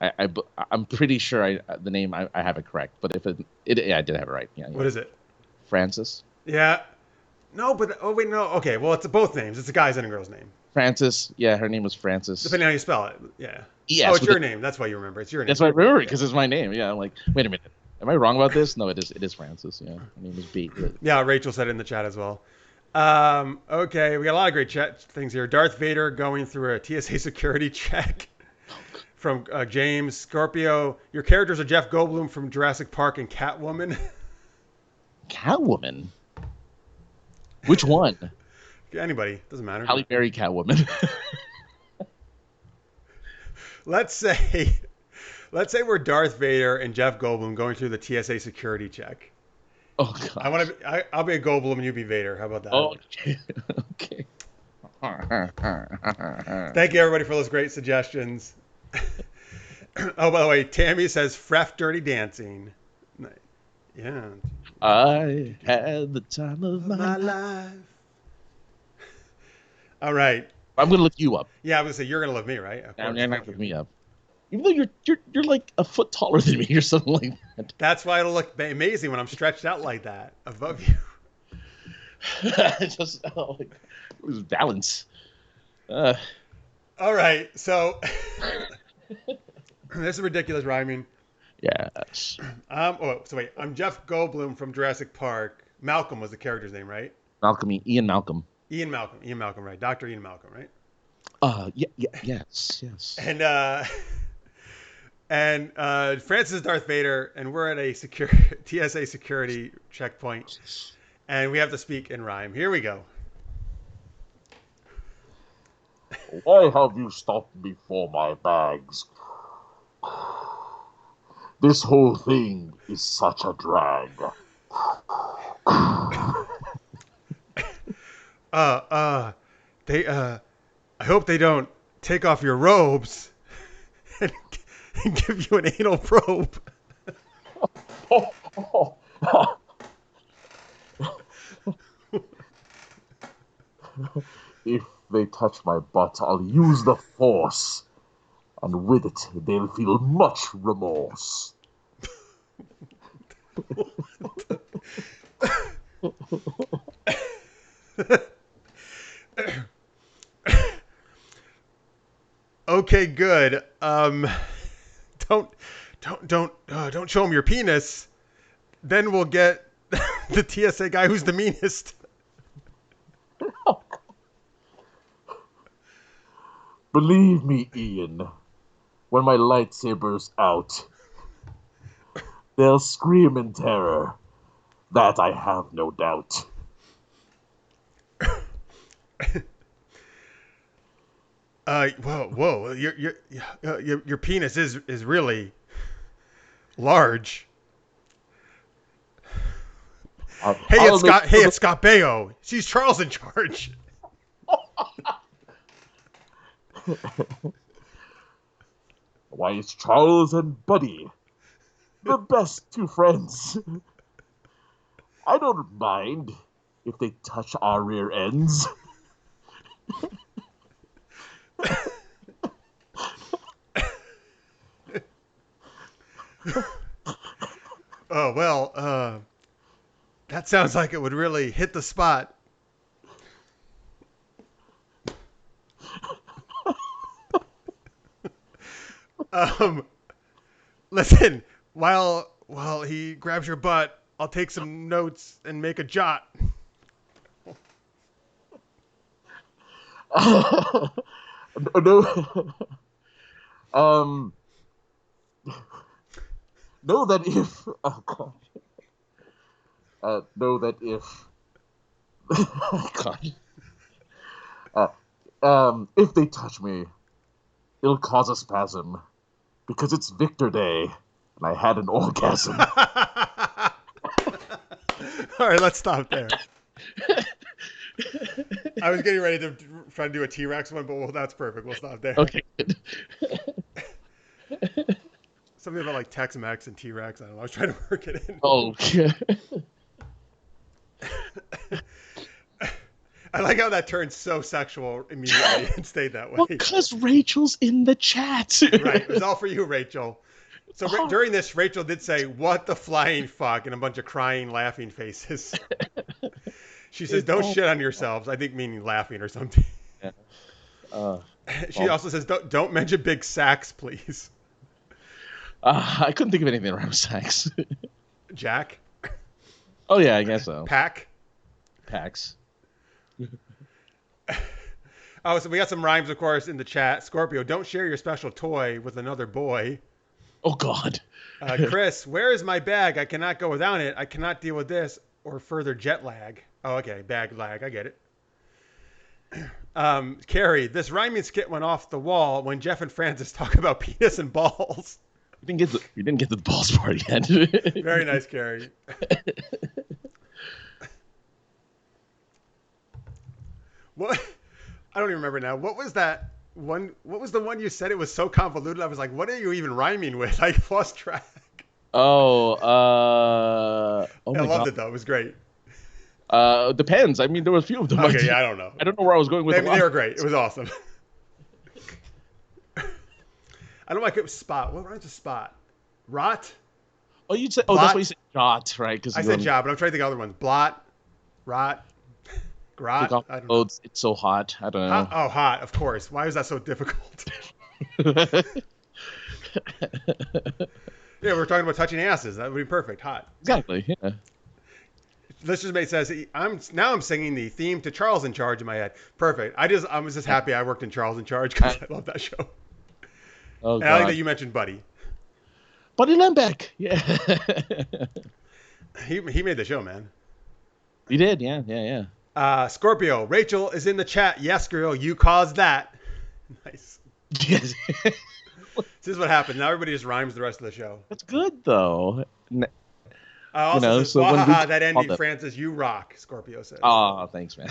Speaker 2: I'm pretty sure the name I have it correct. But if yeah, I did have it right. Yeah,
Speaker 1: What is it?
Speaker 2: Francis.
Speaker 1: Yeah. No, but oh wait, no. Okay, well it's both names. It's a guy's and a girl's name,
Speaker 2: Francis. Yeah, her name was Francis.
Speaker 1: depending on how you spell it. Yeah.
Speaker 2: Yes,
Speaker 1: Oh, it's your name. That's why you remember. It's your name.
Speaker 2: that's why I remember because it's my name. Yeah, I'm like, wait a minute, am I wrong about this? No, it is Francis. Yeah, her name is B.
Speaker 1: Yeah, Rachel said it in the chat as well. Okay, we got a lot of great chat things here. Darth Vader going through a TSA security check from James Scorpio. Your characters are Jeff Goldblum from Jurassic Park and Catwoman.
Speaker 2: Catwoman. Which one?
Speaker 1: Anybody, doesn't matter.
Speaker 2: Halle Berry Catwoman.
Speaker 1: Let's say we're Darth Vader and Jeff Goldblum going through the TSA security check.
Speaker 2: Oh God.
Speaker 1: I'll be a Goldblum and you be Vader. How about that?
Speaker 2: Oh, okay.
Speaker 1: Thank you everybody for those great suggestions. Oh, by the way, Tammy says "Fref Dirty Dancing." Yeah.
Speaker 2: I had the time of my life.
Speaker 1: All right.
Speaker 2: I'm gonna lift you up.
Speaker 1: Yeah, I was gonna say you're gonna lift me, right?
Speaker 2: You're not lift me up. Even though you're like a foot taller than me or something like that.
Speaker 1: That's why it'll look amazing when I'm stretched out like that above you.
Speaker 2: Just it was balance.
Speaker 1: All right, so this is ridiculous rhyming.
Speaker 2: Yes.
Speaker 1: So wait, I'm Jeff Goldblum from Jurassic Park. Malcolm was the character's name, right?
Speaker 2: Ian Malcolm.
Speaker 1: Ian Malcolm, right? Dr. Ian Malcolm, right?
Speaker 2: Yes.
Speaker 1: And Francis is Darth Vader, and we're at a TSA security checkpoint, and we have to speak in rhyme. Here we go.
Speaker 3: Why have you stopped before my bags? This whole thing is such a drag.
Speaker 1: I hope they don't take off your robes and give you an anal probe.
Speaker 3: If they touch my butt, I'll use the force. And with it, they'll feel much remorse.
Speaker 1: Okay, good. Don't show him your penis. Then we'll get the TSA guy who's the meanest.
Speaker 3: Believe me, Ian, when my lightsaber's out, they'll scream in terror. That I have no doubt.
Speaker 1: Whoa! Your penis is really large. Hey, it's Scott Baio. She's Charles in charge.
Speaker 3: Why, it's Charles and Buddy, the best two friends. I don't mind if they touch our rear ends.
Speaker 1: Oh, well, that sounds like it would really hit the spot. Listen, while he grabs your butt, I'll take some notes and make a jot.
Speaker 3: No. Know that if know that if God, if they touch me, it'll cause a spasm because it's Victor Day and I had an orgasm.
Speaker 1: All right, let's stop there. I was getting ready to try to do a T-Rex one, but that's perfect. We'll stop there.
Speaker 2: Okay, good.
Speaker 1: Something about like Tex-Mex and T-Rex. I don't know. I was trying to work it in.
Speaker 2: Oh, yeah.
Speaker 1: I like how that turned so sexual immediately and stayed that way.
Speaker 2: Well, because Rachel's in the chat.
Speaker 1: Right. It was all for you, Rachel. So during this, Rachel did say, "What the flying fuck?" and a bunch of crying, laughing faces. She says, "Don't shit on yourselves." I think meaning laughing or something.
Speaker 2: Yeah.
Speaker 1: She also says, "Don't mention big sacks, please."
Speaker 2: I couldn't think of anything around sex.
Speaker 1: Jack.
Speaker 2: Oh yeah, I guess so.
Speaker 1: Pack.
Speaker 2: Packs.
Speaker 1: Oh, so we got some rhymes, of course, in the chat. Scorpio, don't share your special toy with another boy.
Speaker 2: Oh God.
Speaker 1: Chris, where is my bag? I cannot go without it. I cannot deal with this or further jet lag. Oh, okay, bag lag. I get it. Carrie, this rhyming skit went off the wall when Jeff and Francis talk about penis and balls.
Speaker 2: You didn't get the balls part yet.
Speaker 1: Very nice, Carrie. What? I don't even remember now. What was that one? What was the one you said? It was so convoluted. I was like, what are you even rhyming with? I lost track.
Speaker 2: Oh,
Speaker 1: I loved it though. It was great.
Speaker 2: Depends. I mean, there were a few of them.
Speaker 1: Okay, yeah, I don't know.
Speaker 2: I don't know where I was going with.
Speaker 1: They were great. It was awesome. I don't like it. Spot. What rhymes with spot? Rot.
Speaker 2: Oh, you said.
Speaker 1: Blot?
Speaker 2: Oh, that's why you said jot, right? Because
Speaker 1: I said job, but I'm trying to think of other ones. Blot. Rot. Grot. I don't know.
Speaker 2: Oh, it's so hot. I don't know.
Speaker 1: Oh, hot. Of course. Why is that so difficult? Yeah, we're talking about touching asses. That would be perfect. Hot.
Speaker 2: Exactly. Yeah.
Speaker 1: Listener's Mate says I'm singing the theme to Charles in Charge in my head. Perfect. I was just happy I worked in Charles in Charge because I love that show.
Speaker 2: Oh,
Speaker 1: and I like that you mentioned Buddy.
Speaker 2: Buddy Lembeck. Yeah.
Speaker 1: He made the show, man. He
Speaker 2: did. Yeah.
Speaker 1: Scorpio, Rachel is in the chat. Yes, girl, you caused that. Nice.
Speaker 2: Yes.
Speaker 1: This is what happens. Now everybody just rhymes the rest of the show.
Speaker 2: That's good though.
Speaker 1: Also says, that ending, Francis, you rock, Scorpio says.
Speaker 2: Oh, thanks, man.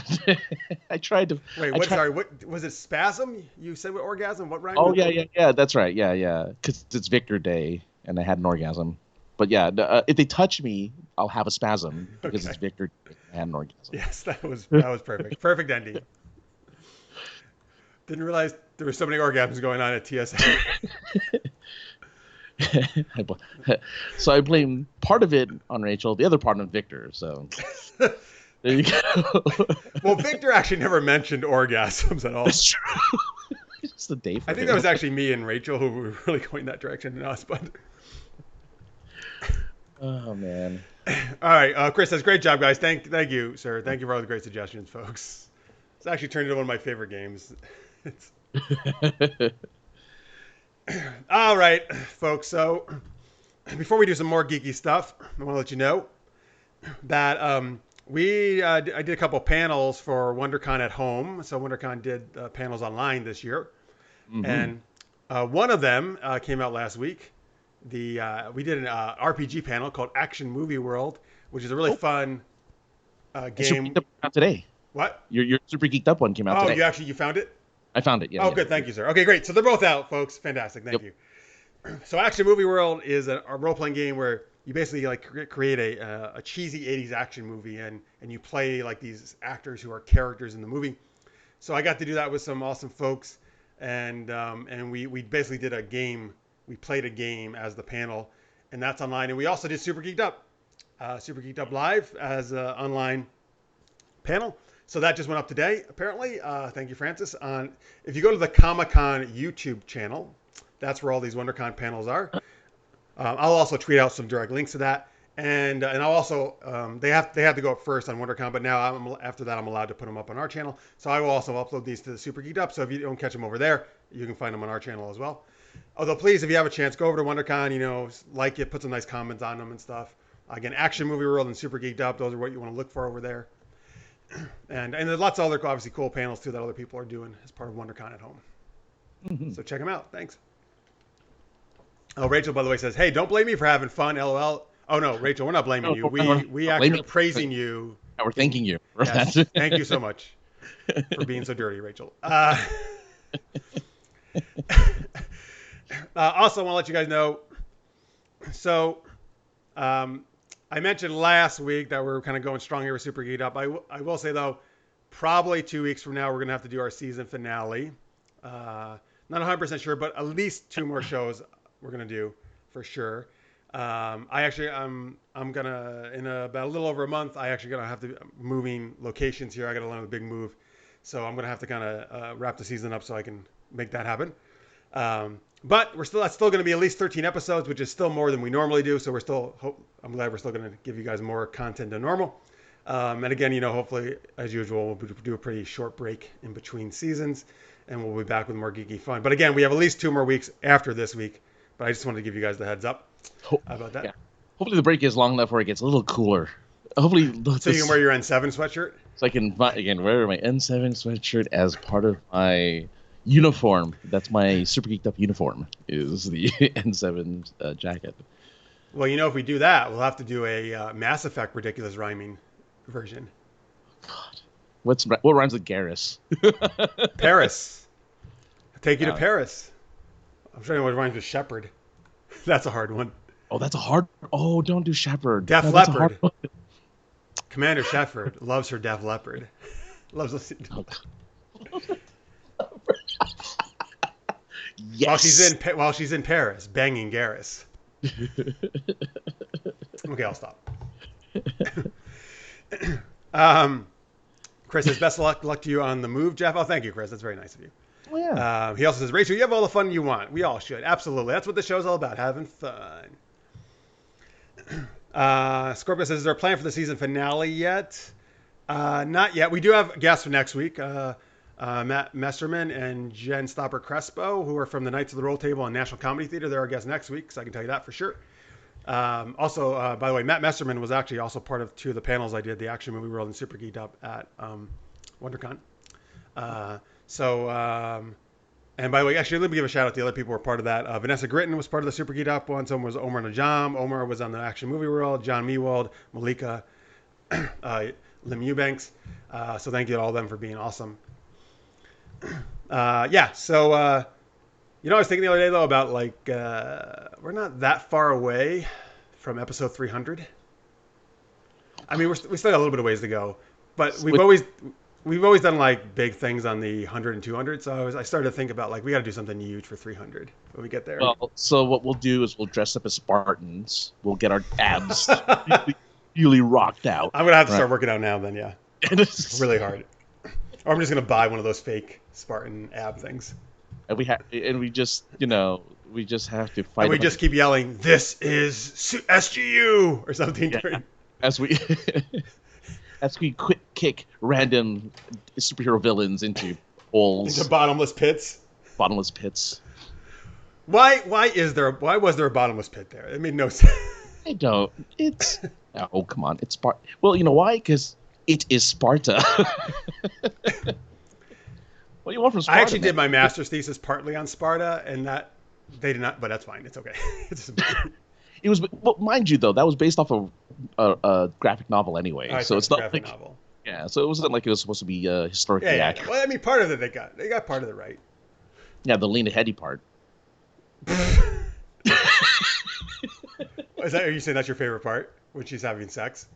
Speaker 2: I tried to...
Speaker 1: Wait, sorry, what was it, spasm? You said with orgasm? What rhyme?
Speaker 2: Oh, yeah, that's right. Yeah. Because it's Victor Day, and I had an orgasm. But yeah, if they touch me, I'll have a spasm, because it's Victor Day, and I had an orgasm.
Speaker 1: Yes, that was perfect. Perfect ending. Didn't realize there were so many orgasms going on at TSA.
Speaker 2: So I blame part of it on Rachel, the other part on Victor. So there you go.
Speaker 1: Well, Victor actually never mentioned orgasms at all.
Speaker 2: That's true. It's the day for
Speaker 1: I think that was actually me and Rachel who were really going that direction, and us. But
Speaker 2: oh man.
Speaker 1: All right, Chris says, great job, guys. Thank you, sir. Thank you for all the great suggestions, folks. It's actually turned into one of my favorite games. All right, folks. So before we do some more geeky stuff, I want to let you know that I did a couple panels for WonderCon at home. So WonderCon did panels online this year, and one of them came out last week. We did an RPG panel called Action Movie World, which is a really fun game.
Speaker 2: Super Geeked Up out today.
Speaker 1: What?
Speaker 2: Your Super Geeked Up one came out today.
Speaker 1: You found it?
Speaker 2: I found it. Yeah.
Speaker 1: Good. Thank you, sir. Okay, great. So they're both out, folks. Fantastic. Thank you. So Action Movie World is a role-playing game where you basically like create a cheesy 80s action movie, and you play like these actors who are characters in the movie. So I got to do that with some awesome folks, and we basically did a game. We played a game as the panel, and that's online. And we also did Super Geeked Up, Live as an online panel. So that just went up today, apparently. Thank you, Francis. If you go to the Comic-Con YouTube channel, that's where all these WonderCon panels are. I'll also tweet out some direct links to that, and I'll also they have to go up first on WonderCon, but now after that I'm allowed to put them up on our channel. So I will also upload these to the Super Geeked Up. So if you don't catch them over there, you can find them on our channel as well. Although please, if you have a chance, go over to WonderCon. Like it, put some nice comments on them and stuff. Again, Action Movie World and Super Geeked Up. Those are what you want to look for over there. And there's lots of other obviously cool panels too that other people are doing as part of WonderCon at home. So check them out. Thanks. Oh, Rachel, by the way, says, "Hey, don't blame me for having fun." LOL. Oh no, Rachel, we're not blaming you. We actually are praising you.
Speaker 2: We're thanking you.
Speaker 1: Yes, thank you so much. for being so dirty, Rachel. Also, I want to let you guys know. So, I mentioned last week that we're kind of going strong here with Super Geeked Up. I will say though, probably 2 weeks from now we're gonna have to do our season finale. Not 100% sure, but at least 2 more shows we're gonna do for sure. I'm gonna in about a little over a month. I actually gonna have to moving locations here. I gotta learn a big move, so I'm gonna have to kind of wrap the season up so I can make that happen. But that's still going to be at least 13 episodes, which is still more than we normally do. So I'm glad we're still going to give you guys more content than normal. And again, hopefully, as usual, we'll do a pretty short break in between seasons, and we'll be back with more geeky fun. But again, we have at least 2 more weeks after this week. But I just wanted to give you guys the heads up about that.
Speaker 2: Yeah. Hopefully, the break is long enough where it gets a little cooler. Hopefully,
Speaker 1: so you can wear your N7 sweatshirt.
Speaker 2: So I can wear my N7 sweatshirt as part of my uniform. That's my Super Geeked Up uniform, is the N7 jacket.
Speaker 1: Well, if we do that, we'll have to do a Mass Effect ridiculous rhyming version.
Speaker 2: God, what rhymes with Garrus?
Speaker 1: Paris. I'll take you to Paris. I'm sure what rhymes with Shepherd. That's a hard one.
Speaker 2: Oh, that's a hard. Oh, don't do Shepherd.
Speaker 1: Def Leppard. Commander Shepherd loves her Def Leppard. Loves listening to
Speaker 2: Yes.
Speaker 1: While she's in Paris, banging Garrus. Okay, I'll stop. Chris says, best of luck to you on the move, Jeff. Oh, thank you, Chris. That's very nice of you.
Speaker 2: Oh, yeah.
Speaker 1: He also says, Rachel, you have all the fun you want. We all should. Absolutely. That's what the show's all about, having fun. Scorpio says, is there a plan for the season finale yet? Not yet. We do have guests for next week. Matt Mesterman and Jen Stopper Crespo, who are from the Knights of the Roll Table and National Comedy Theater. They're our guests next week, so I can tell you that for sure. Also, by the way, Matt Mesterman was actually also part of 2 of the panels I did, the Action Movie World and Super Geeked Up at WonderCon. And by the way, actually, let me give a shout out to the other people who were part of that. Vanessa Gritton was part of the Super Geeked Up one. Someone was Omar Najam. Omar was on the Action Movie World. John Mewald, Malika, Lim Eubanks. So thank you to all of them for being awesome. I was thinking the other day though about we're not that far away from episode 300. I mean, we still got a little bit of ways to go, but we've always done like big things on the 100 and 200. So I started to think about we got to do something huge for 300 when we get there.
Speaker 2: Well, so what we'll do is we'll dress up as Spartans. We'll get our abs really rocked out.
Speaker 1: I'm gonna have to start working out now. Then, yeah, really hard. Or I'm just gonna buy one of those fake Spartan ab things.
Speaker 2: And we just have to fight.
Speaker 1: And we just keep yelling, "This is SGU" or something.
Speaker 2: Yeah. As we quick kick random superhero villains into holes,
Speaker 1: into bottomless pits.
Speaker 2: Bottomless pits.
Speaker 1: Why was there a bottomless pit there? It made no sense.
Speaker 2: I don't. It's oh come on, it's Sparta. Well, you know why? Because it is Sparta. What do you want from Sparta?
Speaker 1: I actually did my master's thesis partly on Sparta, and that they did not. But that's fine. It's okay.
Speaker 2: It was, well, mind you, though, that was based off of a graphic novel anyway, so it's not
Speaker 1: graphic novel.
Speaker 2: Yeah, so it wasn't like it was supposed to be historically accurate.
Speaker 1: Well, I mean, part of it they got part of it right.
Speaker 2: Yeah, the Lena Headey part.
Speaker 1: Are you saying that's your favorite part when she's having sex?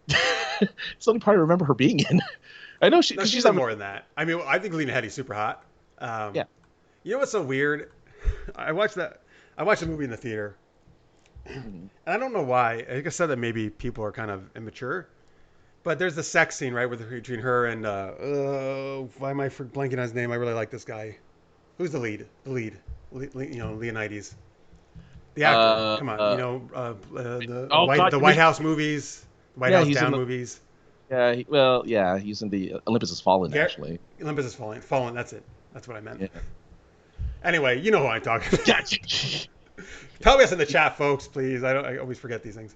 Speaker 2: It's the only part I remember her being in. I know
Speaker 1: she's not more than that. I mean, I think Lena Headey's super hot.
Speaker 2: Yeah.
Speaker 1: You know what's so weird? I watched the movie in the theater. And I don't know why. I think I said that maybe people are kind of immature. But there's the sex scene, right, between her and why am I blanking on his name? I really like this guy. Who's the lead? Leonidas. The actor. Come on, the White House movies, White House Down movies.
Speaker 2: Yeah, he's in the Olympus Has Fallen, actually.
Speaker 1: Olympus Has Fallen. That's it. That's what I meant. Yeah. Anyway, you know who I'm talking about. Tell us in the chat, folks, please. I always forget these things.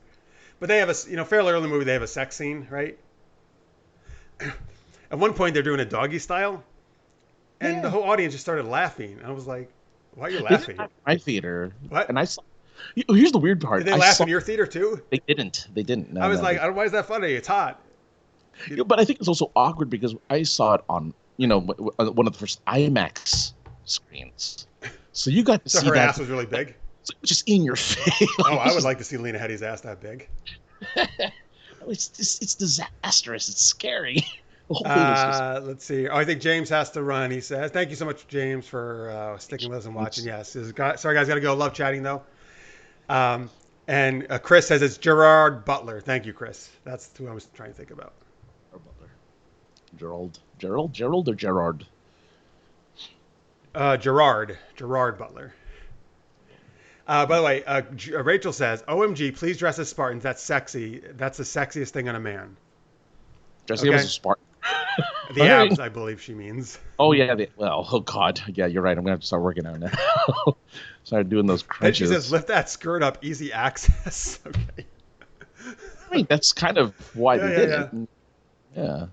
Speaker 1: But they have fairly early in the movie, they have a sex scene, right? At one point, they're doing a doggy style, and the whole audience just started laughing. And I was like, "Why are you laughing?"
Speaker 2: My theater.
Speaker 1: What?
Speaker 2: And I saw. Here's the weird part.
Speaker 1: Did they laugh in your theater too?
Speaker 2: They didn't. No,
Speaker 1: I was like, "Why is that funny? It's hot."
Speaker 2: Yeah, but I think it's also awkward because I saw it on, one of the first IMAX screens. So you got to
Speaker 1: So
Speaker 2: see
Speaker 1: her
Speaker 2: that
Speaker 1: ass was really big.
Speaker 2: just in your face.
Speaker 1: Oh, I would like to see Lena Headey's ass that big.
Speaker 2: It's disastrous. It's scary. The whole thing is just.
Speaker 1: Let's see. Oh, I think James has to run. He says, "Thank you so much, James, for sticking with us and watching." Yes. Sorry, guys, got to go. Love chatting though. Um, and Chris says it's Gerard Butler. Thank you, Chris. That's who I was trying to think about.
Speaker 2: Gerald or Gerard?
Speaker 1: Gerard Butler. By the way, Rachel says, "OMG, please dress as Spartans. That's sexy. That's the sexiest thing on a man."
Speaker 2: Dressing up as a Spartan.
Speaker 1: The abs, I believe she means.
Speaker 2: Oh yeah. Oh God. Yeah, you're right. I'm gonna have to start working on that. Start doing those crunches.
Speaker 1: And she says, "Lift that skirt up, easy access." Okay.
Speaker 2: I mean, that's kind of why they did it. Yeah.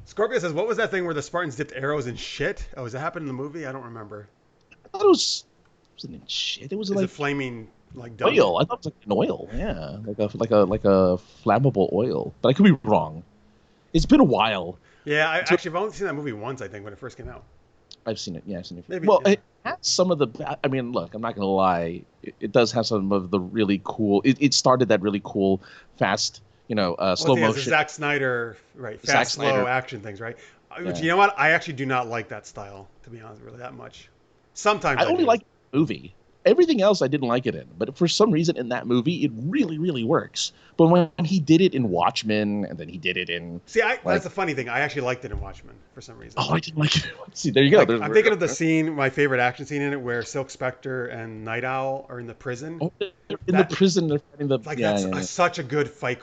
Speaker 1: Scorpio says, "What was that thing where the Spartans dipped arrows in shit? Oh, does that happen in the movie? I don't remember."
Speaker 2: I thought it wasn't in shit. It was like
Speaker 1: a flaming like
Speaker 2: oil. I thought it was like an oil. Yeah, like a flammable oil. But I could be wrong. It's been a while.
Speaker 1: Yeah, I've only seen that movie once. I think when it first came out.
Speaker 2: I've seen it. Yeah, I've seen it.
Speaker 1: Maybe,
Speaker 2: well,
Speaker 1: yeah.
Speaker 2: it has some of the. I mean, look, I'm not gonna lie. It does have some of the really cool. It started that really cool, fast. Slow motion.
Speaker 1: Zack Snyder, right? Fast, slow action things, right?
Speaker 2: Yeah.
Speaker 1: You know what? I actually do not like that style, to be honest, really that much. Sometimes
Speaker 2: I only like the movie. Everything else I didn't like it in, but for some reason in that movie it really, really works. But when he did it in Watchmen, and then he did it in
Speaker 1: that's the funny thing. I actually liked it in Watchmen for some reason.
Speaker 2: Oh, I didn't like it. See, there you go.
Speaker 1: I'm thinking of the scene, my favorite action scene in it, where Silk Spectre and Night Owl are in the prison.
Speaker 2: Oh, they're in the prison. They're fighting the.
Speaker 1: That's such a good fight.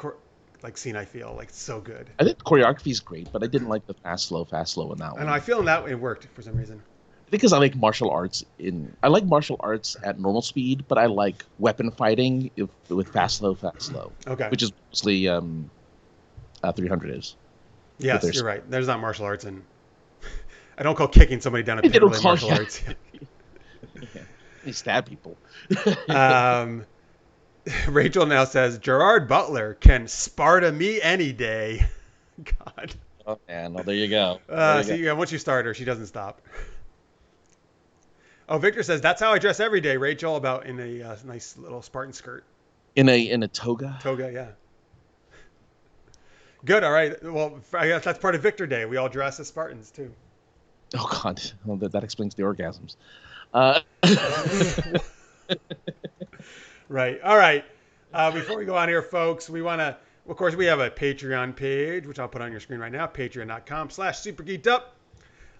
Speaker 1: Scene, I feel like it's so good.
Speaker 2: I think the choreography is great, but I didn't like the fast slow in that one.
Speaker 1: And I feel in that it worked for some reason.
Speaker 2: Because I like martial arts I like martial arts at normal speed, but I like weapon fighting with fast slow.
Speaker 1: Okay.
Speaker 2: Which is mostly 300 is.
Speaker 1: Yes, you're right. There's not martial arts and I don't call kicking somebody down a pit really martial arts.
Speaker 2: Yeah. They stab people.
Speaker 1: Rachel now says Gerard Butler can Sparta me any day. God.
Speaker 2: Oh man, well there you go.
Speaker 1: Once you start her, she doesn't stop. Oh, Victor says that's how I dress every day, Rachel. About in a nice little Spartan skirt.
Speaker 2: In a toga.
Speaker 1: Toga, yeah. Good. All right. Well, I guess that's part of Victor Day. We all dress as Spartans too.
Speaker 2: Oh God, well, that explains the orgasms.
Speaker 1: Right. All right. Before we go on here, folks, we want to. Of course, we have a Patreon page, which I'll put on your screen right now. Patreon.com/SuperGeekedUp.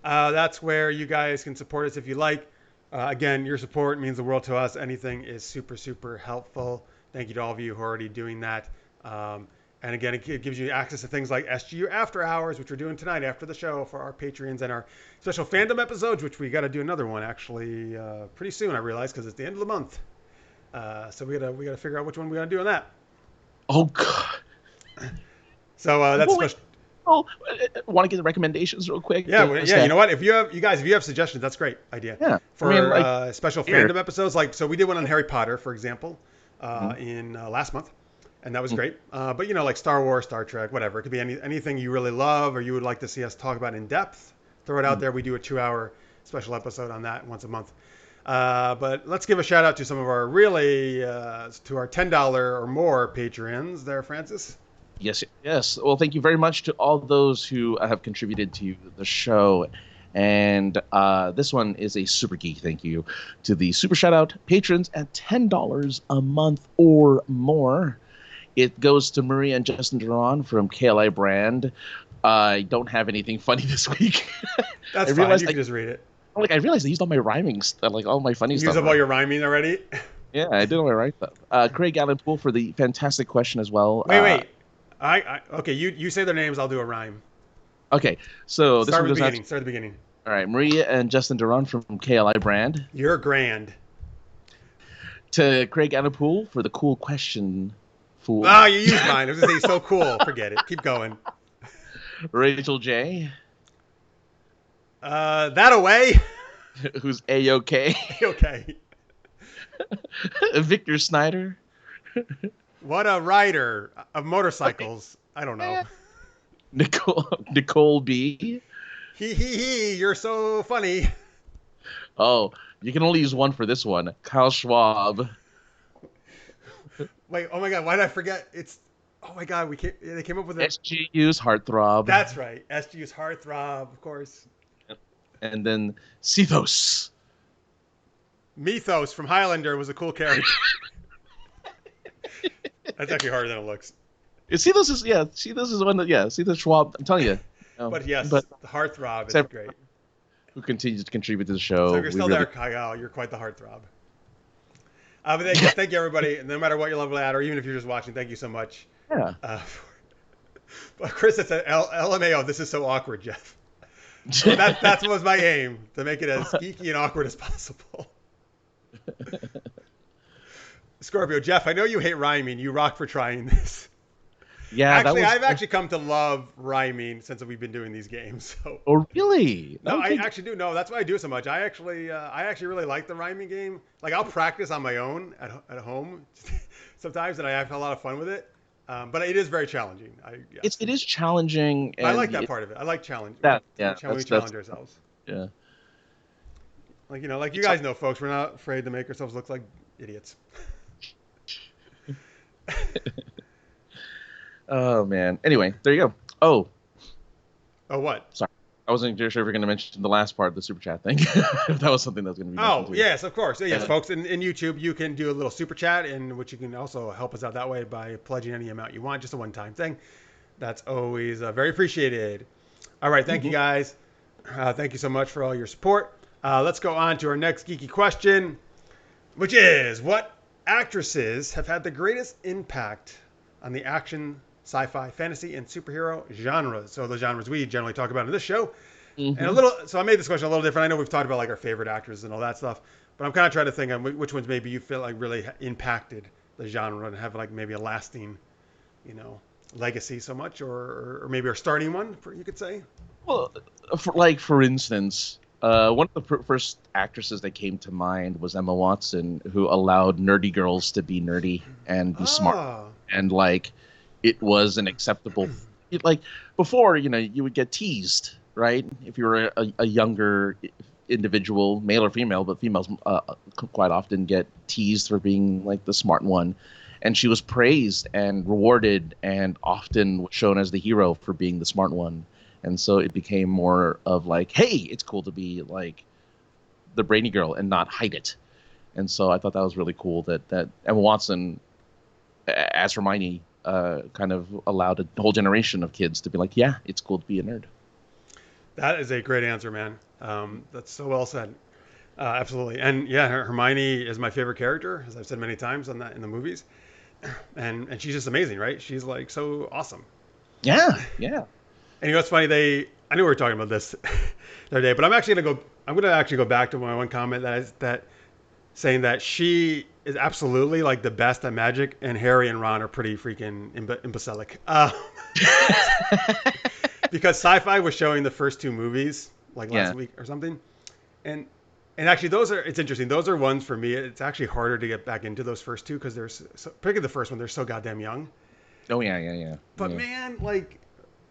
Speaker 1: That's where you guys can support us if you like. Again, your support means the world to us. Anything is super, super helpful. Thank you to all of you who are already doing that. And again, it gives you access to things like SGU After Hours, which we're doing tonight after the show for our Patreons, and our special fandom episodes, which we got to do another one actually pretty soon, I realize, because it's the end of the month. So we gotta figure out which one we gotta do on that.
Speaker 2: Oh God.
Speaker 1: So that's special.
Speaker 2: Oh, want to get the recommendations real quick?
Speaker 1: Yeah, you know what? If you have suggestions, that's a great idea.
Speaker 2: Yeah.
Speaker 1: For special fandom episodes, so we did one on Harry Potter, for example, in last month, and that was great. But like Star Wars, Star Trek, whatever. It could be anything you really love or you would like to see us talk about in depth. Throw it out there. We do a 2-hour special episode on that once a month. But let's give a shout out to some of our to our $10 or more patrons there, Francis.
Speaker 2: Yes. Well, thank you very much to all those who have contributed to the show. And this one is a super geek thank you to the super shout out patrons at $10 a month or more. It goes to Maria and Justin Duran from KLI Brand. I don't have anything funny this week.
Speaker 1: That's fine. You can just read it.
Speaker 2: I realized I used all my rhyming stuff, all my funny stuff.
Speaker 1: You used up all your rhyming already?
Speaker 2: Yeah, I did all my right stuff. Craig Allen Poole for the fantastic question as well.
Speaker 1: Wait. Okay, you say their names, I'll do a rhyme.
Speaker 2: Okay, so
Speaker 1: Start at the beginning.
Speaker 2: All right, Maria and Justin Duran from KLI Brand.
Speaker 1: You're grand.
Speaker 2: To Craig Allen Poole for the cool question, fool.
Speaker 1: Oh, you used mine. I was going to say, so cool. Forget it. Keep going.
Speaker 2: Rachel J.
Speaker 1: That away.
Speaker 2: Who's A-OK.
Speaker 1: Okay.
Speaker 2: Victor Snyder.
Speaker 1: What a rider of motorcycles. I don't know.
Speaker 2: Nicole B.
Speaker 1: He, you're so funny.
Speaker 2: Oh, you can only use one for this one. Kyle Schwab.
Speaker 1: Wait, oh my God, why did I forget? Oh my God, they came up with it.
Speaker 2: SGU's Heartthrob.
Speaker 1: That's right. SGU's Heartthrob, of course.
Speaker 2: And then Cethos.
Speaker 1: Mythos from Highlander was a cool character. That's actually harder than it looks.
Speaker 2: Cethos is one that Cethos Schwab. I'm telling you.
Speaker 1: But yes, the Heartthrob is great.
Speaker 2: Who continues to contribute to the show?
Speaker 1: So if you're still there, Kyle, you're quite the Heartthrob. But thank you, everybody. No matter what your level at, or even if you're just watching, thank you so much.
Speaker 2: Yeah.
Speaker 1: But Chris said, LMAO, this is so awkward, Jeff. So that was my aim, to make it as geeky and awkward as possible. Scorpio, Jeff, I know you hate rhyming. You rock for trying this.
Speaker 2: Yeah,
Speaker 1: actually, I've actually come to love rhyming since we've been doing these games. So.
Speaker 2: Oh, really?
Speaker 1: No, I actually do. No, that's why I do it so much. I actually really like the rhyming game. Like, I'll practice on my own at home sometimes, and I have a lot of fun with it. But it is very challenging.
Speaker 2: It is challenging.
Speaker 1: I like that part of it. I like challenge.
Speaker 2: We
Speaker 1: challenge ourselves.
Speaker 2: Yeah.
Speaker 1: Like you guys know, folks, we're not afraid to make ourselves look like idiots.
Speaker 2: Oh man. Anyway, there you go.
Speaker 1: Oh what?
Speaker 2: Sorry, I wasn't sure if we were going to mention the last part of the super chat thing. If that was something that was going to be.
Speaker 1: Oh yes, of course. Yes, folks. In YouTube, you can do a little super chat, in which you can also help us out that way by pledging any amount you want, just a one-time thing. That's always very appreciated. All right, thank you guys. Thank you so much for all your support. Let's go on to our next geeky question, which is, what actresses have had the greatest impact on the action, sci-fi, fantasy, and superhero genres? So the genres we generally talk about in this show. And so I made this question a little different. I know we've talked about like our favorite actors and all that stuff, but I'm kind of trying to think on which ones maybe you feel like really impacted the genre and have like maybe a lasting, legacy so much, or maybe a starting one, you could say.
Speaker 2: Well, for instance, one of the first actresses that came to mind was Emma Watson, who allowed nerdy girls to be nerdy and be smart, and it was an acceptable. Before, you would get teased, right? If you were a younger individual, male or female, but females quite often get teased for being like the smart one. And she was praised and rewarded and often shown as the hero for being the smart one. And so it became more of like, hey, it's cool to be like the brainy girl and not hide it. And so I thought that was really cool that Emma Watson, as Hermione, kind of allowed a whole generation of kids to be like, yeah, it's cool to be a nerd. That
Speaker 1: is a great answer, man. That's so well said. Absolutely. And yeah, Hermione is my favorite character, as I've said many times in the movies. And she's just amazing, right? She's like so awesome.
Speaker 2: Yeah.
Speaker 1: And what's funny? I knew we were talking about this the other day, but I'm gonna actually go back to my one comment that saying that she is absolutely like the best at magic, and Harry and Ron are pretty freaking imbecilic. Because Sci-Fi was showing the first two movies like last week or something, and actually it's interesting. Those are ones for me. It's actually harder to get back into those first two because particularly the first one, they're so goddamn young.
Speaker 2: Oh yeah.
Speaker 1: But man, like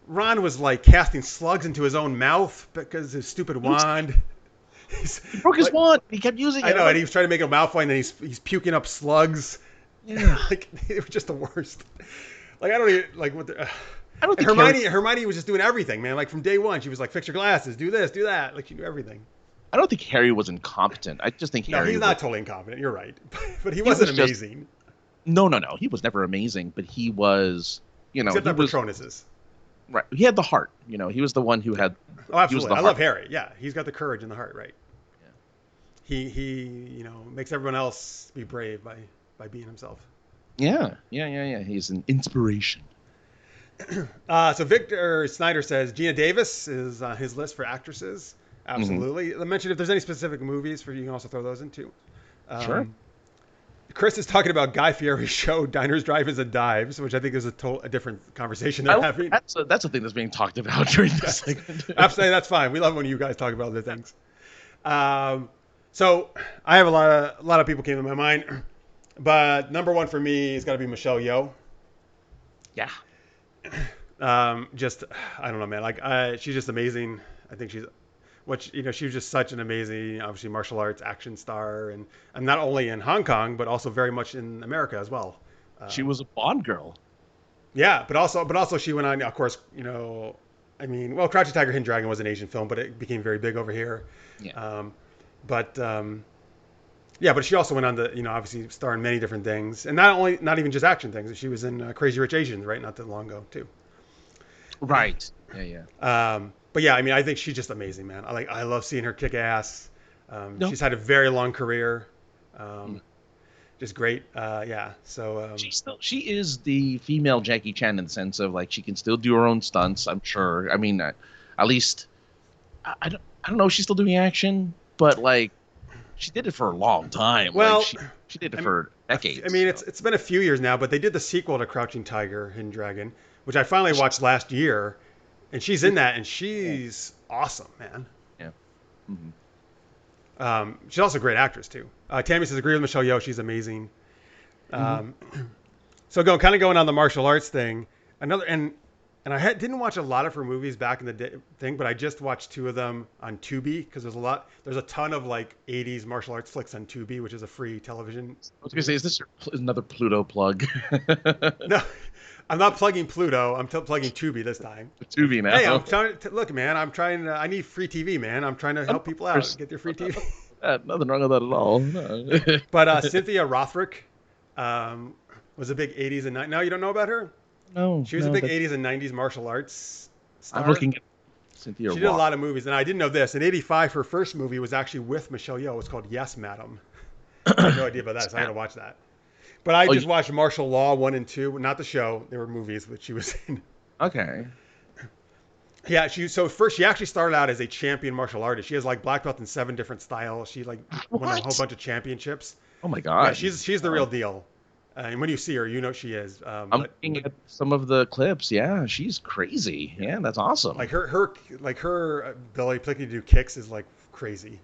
Speaker 1: Ron was like casting slugs into his own mouth because his stupid wand.
Speaker 2: He broke his wand. He kept using it.
Speaker 1: I know, and he was trying to make a mouthful, and then he's puking up slugs.
Speaker 2: Yeah,
Speaker 1: like it was just the worst. Like I don't even like what. I don't think Hermione was just doing everything, man. Like from day one, she was like, "Fix your glasses, do this, do that." Like she knew everything.
Speaker 2: I don't think Harry was incompetent. I just think Harry.
Speaker 1: No, he's not totally incompetent. You're right, but he wasn't amazing.
Speaker 2: No. He was never amazing, but he was.
Speaker 1: Except that Patronus's.
Speaker 2: Right. He had the heart. He was the one who had.
Speaker 1: Oh, absolutely. I love Harry. Yeah, he's got the courage and the heart. Right. Yeah. He makes everyone else be brave by being himself.
Speaker 2: Yeah. He's an inspiration.
Speaker 1: So Victor Snyder says Gina Davis is on his list for actresses. Absolutely. I mentioned if there's any specific movies you can also throw those in too.
Speaker 2: Sure.
Speaker 1: Chris is talking about Guy Fieri's show Diners, Drive-Ins, and Dives, which I think is a different conversation they're having.
Speaker 2: That's a thing that's being talked about during this segment.
Speaker 1: Absolutely, that's fine. We love when you guys talk about other things. So I have a lot of people came to my mind. But number one for me is got to be Michelle Yeoh.
Speaker 2: Yeah.
Speaker 1: Just I don't know, man. Like she's just amazing. I think she's she was just such an amazing, obviously martial arts action star, and not only in Hong Kong but also very much in America as well.
Speaker 2: She was a Bond girl.
Speaker 1: Yeah, but also she went on, of course, I mean, well, Crouching Tiger, Hidden Dragon was an Asian film, but it became very big over here.
Speaker 2: Yeah.
Speaker 1: But yeah, but she also went on to, obviously star in many different things, and not even just action things. She was in Crazy Rich Asians, right, not that long ago too.
Speaker 2: Right. Yeah.
Speaker 1: But yeah, I mean, I think she's just amazing, man. I love seeing her kick ass.
Speaker 2: No.
Speaker 1: She's had a very long career. Just great. Yeah. So
Speaker 2: she is the female Jackie Chan in the sense of like she can still do her own stunts. I'm sure. I mean, at least I don't know if she's still doing action, but like she did it for a long time.
Speaker 1: Well,
Speaker 2: like, she did it for decades.
Speaker 1: I mean, it's been a few years now, but they did the sequel to Crouching Tiger, Hidden Dragon, which I finally watched last year, and she's in that, and she's awesome, man.
Speaker 2: Yeah. Mm-hmm.
Speaker 1: She's also a great actress too. Tammy says, agree with Michelle Yeoh. She's amazing. So going on the martial arts thing. And I didn't watch a lot of her movies back in the day but I just watched two of them on Tubi because there's a ton of like 80s martial arts flicks on Tubi, which is a free television.
Speaker 2: I was gonna say, is this another Pluto plug?
Speaker 1: No, I'm not plugging Pluto. I'm plugging Tubi this time.
Speaker 2: Tubi now.
Speaker 1: Hey, I'm trying to look, man. I need free TV, man. I'm trying to help people out. Get their free TV.
Speaker 2: Nothing wrong with that at all. No.
Speaker 1: But Cynthia Rothrock was a big 80s and 90s. No, you don't know about her?
Speaker 2: No.
Speaker 1: She was a big 80s and 90s martial arts star.
Speaker 2: I'm looking at Cynthia Rothrock.
Speaker 1: She did a lot of movies, and I didn't know this. In '85, her first movie was actually with Michelle Yeoh. It was called Yes, Madam. I had no idea about that, so I had to watch that. But I just watched Martial Law 1 and 2, not the show. They were movies that she was in.
Speaker 2: Okay.
Speaker 1: Yeah, she actually started out as a champion martial artist. She has like black belt in 7 different styles. She like won a whole bunch of championships.
Speaker 2: Oh my god.
Speaker 1: Yeah, she's the real deal. And when you see her, you know she is.
Speaker 2: I'm looking at some of the clips. Yeah, she's crazy. Yeah, that's awesome.
Speaker 1: Like her ability, particularly to do kicks, is like crazy.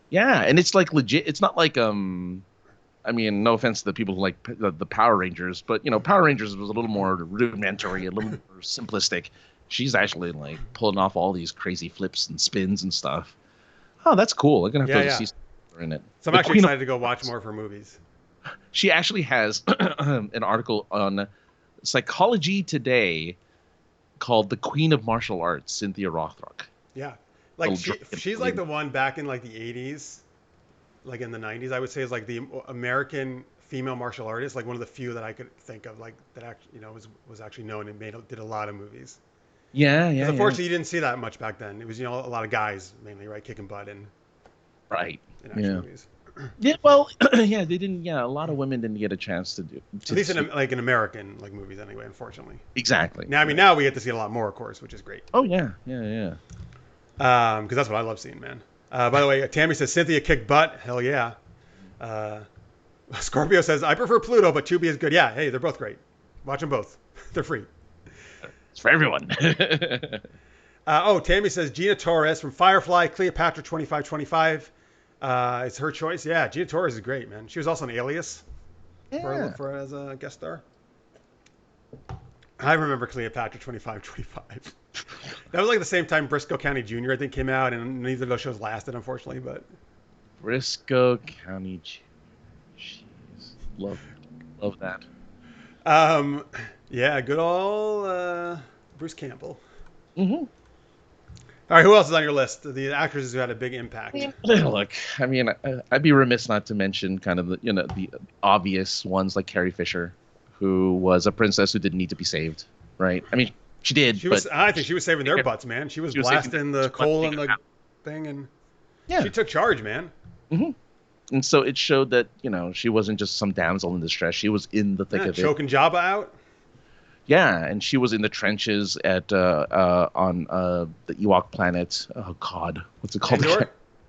Speaker 2: Yeah, and it's like legit. It's not like I mean, no offense to the people who like the Power Rangers, but Power Rangers was a little more rudimentary, a little more simplistic. She's actually like pulling off all these crazy flips and spins and stuff. Oh, that's cool. I'm gonna have to see her in it.
Speaker 1: So I'm actually excited to go watch more of her movies.
Speaker 2: She actually has an article on Psychology Today called "The Queen of Martial Arts," Cynthia Rothrock.
Speaker 1: Yeah, like she's like the one back in like the 80s, like in the 90s. I would say is like the American female martial artist, like one of the few that I could think of, like that actually was actually known and did a lot of movies.
Speaker 2: Yeah.
Speaker 1: Unfortunately, you didn't see that much back then. It was a lot of guys mainly, right, kicking butt in action movies.
Speaker 2: Yeah, well, yeah, they didn't. Yeah, a lot of women didn't get a chance to do.
Speaker 1: At least in American like movies, anyway. Unfortunately.
Speaker 2: Exactly.
Speaker 1: Now, I mean, now we get to see a lot more, of course, which is great.
Speaker 2: Oh yeah.
Speaker 1: Because that's what I love seeing, man. By the way, Tammy says Cynthia kicked butt. Hell yeah. Scorpio says I prefer Pluto, but Tubi is good. Yeah, hey, they're both great. Watch them both. They're free.
Speaker 2: It's for everyone.
Speaker 1: Tammy says Gina Torres from Firefly, Cleopatra 2525. It's her choice. Yeah, Gina Torres is great, man. She was also an Alias for as a guest star. I remember Cleopatra 2525. That was like the same time Briscoe County Jr. I think came out, and neither of those shows lasted, unfortunately. But
Speaker 2: Briscoe County Jr. Jeez, love that.
Speaker 1: Yeah, good old Bruce Campbell.
Speaker 2: Mm-hmm.
Speaker 1: All right, who else is on your list? The actresses who had a big impact.
Speaker 2: Look, I mean, I'd be remiss not to mention kind of the obvious ones like Carrie Fisher, who was a princess who didn't need to be saved, right? I mean, she did.
Speaker 1: I think she was saving their butts, man. She was blasting the coal in the thing, and she took charge, man.
Speaker 2: Mm-hmm. And so it showed that she wasn't just some damsel in distress. She was in the thick of it,
Speaker 1: choking Jabba out.
Speaker 2: Yeah, and she was in the trenches on the Ewok planet. Oh God, what's it called?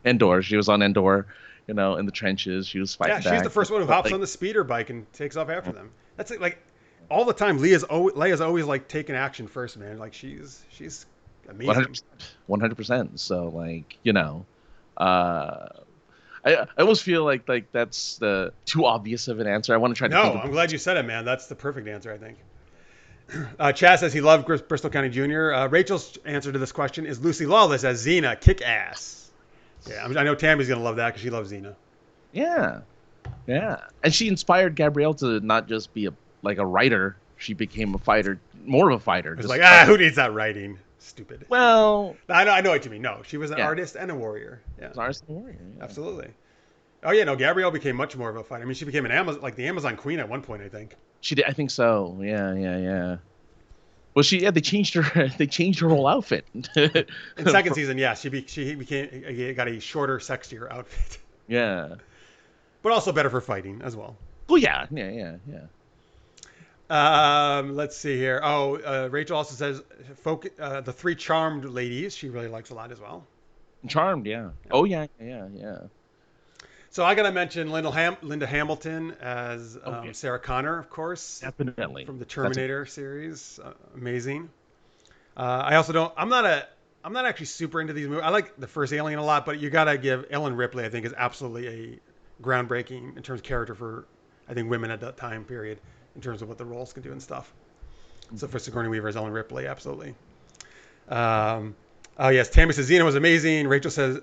Speaker 2: Endor. She was on Endor, in the trenches. She was fighting.
Speaker 1: Yeah, she's the first one who hops on the speeder bike and takes off after them. That's like all the time. Leia's always like taking action first, man. Like she's amazing.
Speaker 2: 100%. So like I almost feel like that's the too obvious of an answer. I want to try to think
Speaker 1: No,
Speaker 2: of.
Speaker 1: I'm glad you said it, man. That's the perfect answer, I think. Chaz says he loved Bristol County Jr. Rachel's answer to this question is Lucy Lawless as Xena, kick ass. Yeah, I know Tammy's gonna love that because she loves Xena.
Speaker 2: Yeah, yeah, and she inspired Gabrielle to not just be a writer. She became a fighter, more of a fighter.
Speaker 1: It's
Speaker 2: just
Speaker 1: like, who needs that writing? Stupid.
Speaker 2: Well,
Speaker 1: I know what you mean. No, she was an
Speaker 2: yeah,
Speaker 1: artist and a warrior. Yeah,
Speaker 2: it's Arsenal Warrior. Yeah.
Speaker 1: absolutely. Oh yeah, no, Gabrielle became much more of a fighter. I mean, she became the Amazon Queen at one point, I think.
Speaker 2: She did. I think so. Yeah, yeah, yeah. Well, they changed her. They changed her whole outfit.
Speaker 1: In second season, yeah, she got a shorter, sexier outfit,
Speaker 2: Yeah.
Speaker 1: but also better for fighting as well.
Speaker 2: Well, yeah, yeah, yeah, yeah.
Speaker 1: Let's see here. Oh, Rachel also says the three charmed ladies she really likes a lot as well.
Speaker 2: Charmed, yeah. Oh, yeah, yeah, yeah.
Speaker 1: So I gotta mention Linda Hamilton as
Speaker 2: Yeah.
Speaker 1: Sarah Connor, of course,
Speaker 2: Definitely.
Speaker 1: from the Terminator series. Amazing. I also don't. I'm not actually super into these movies. I like the first Alien a lot, but you gotta give Ellen Ripley. I think is absolutely a groundbreaking in terms of character for I think women at that time period in terms of what the roles can do and stuff. So for Sigourney Weaver as Ellen Ripley, absolutely. Oh yes, Tammy says Xena was amazing. Rachel says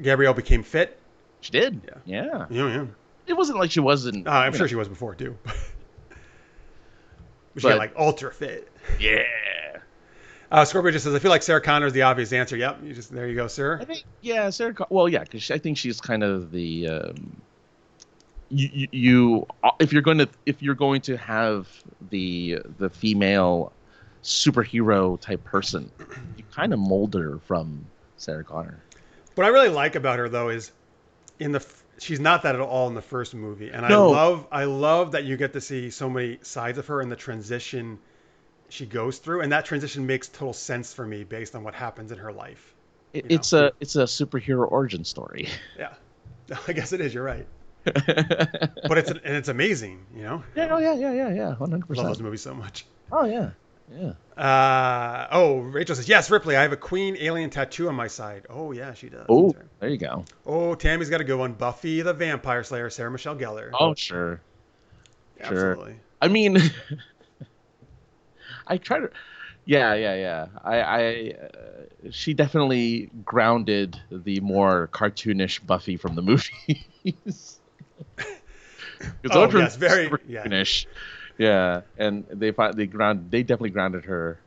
Speaker 1: Gabrielle became fit.
Speaker 2: She did.
Speaker 1: Yeah.
Speaker 2: Yeah.
Speaker 1: Yeah.
Speaker 2: It wasn't like she wasn't.
Speaker 1: I'm sure she was before too. But she got like ultra fit.
Speaker 2: Yeah.
Speaker 1: Scorpio just says, I feel like Sarah Connor is the obvious answer. Yep. There you go, sir.
Speaker 2: I think, yeah, well, yeah, because I think she's kind of the. If you're going to have the female superhero type person, you kind of mold her from Sarah Connor.
Speaker 1: What I really like about her though is she's not that at all in the first movie, and
Speaker 2: No.
Speaker 1: I love that you get to see so many sides of her and the transition she goes through, and that transition makes total sense for me based on what happens in her life.
Speaker 2: It's a superhero origin story.
Speaker 1: Yeah, I guess it is. You're right. But it's amazing, you know.
Speaker 2: Yeah, 100%.
Speaker 1: I love those movies so much.
Speaker 2: Oh yeah, yeah.
Speaker 1: Rachel says yes, Ripley. I have a Queen alien tattoo on my side. Oh yeah, she does.
Speaker 2: Oh, there you go.
Speaker 1: Oh, Tammy's got a good one. Buffy the Vampire Slayer, Sarah Michelle Gellar.
Speaker 2: Oh sure,
Speaker 1: Absolutely.
Speaker 2: Sure. I mean, I try to. Yeah. She definitely grounded the more cartoonish Buffy from the movies.
Speaker 1: Yes, very
Speaker 2: cartoonish. Yeah, and they definitely grounded her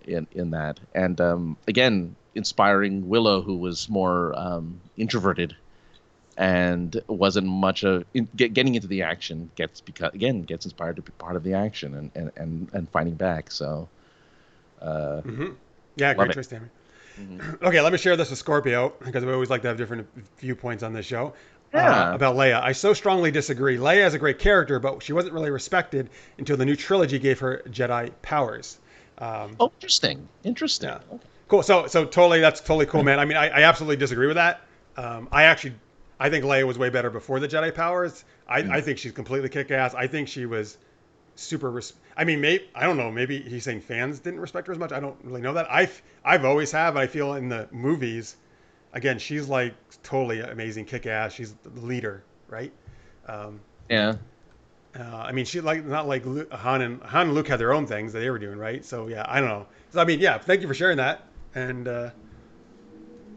Speaker 2: in that, and again, inspiring Willow, who was more introverted and wasn't much of getting into the action. Gets inspired to be part of the action and fighting back. So.
Speaker 1: Yeah, great choice, Tammy. Mm-hmm. Okay, let me share this with Scorpio because we always like to have different viewpoints on this show.
Speaker 2: Yeah.
Speaker 1: About Leia. I so strongly disagree. Leia is a great character, but she wasn't really respected until the new trilogy gave her Jedi powers.
Speaker 2: Interesting. Yeah.
Speaker 1: Okay. Cool. So that's totally cool, man. I mean, I absolutely disagree with that. I think Leia was way better before the Jedi powers. I think she's completely kick-ass. I think she was super. I don't know. Maybe he's saying fans didn't respect her as much. I don't really know that. I've always have. I feel in the movies, again, she's like totally amazing, kick-ass. She's the leader, right?
Speaker 2: Yeah.
Speaker 1: I mean, she not like Han and Luke had their own things that they were doing, right? So yeah, I don't know. So I mean, yeah, thank you for sharing that. And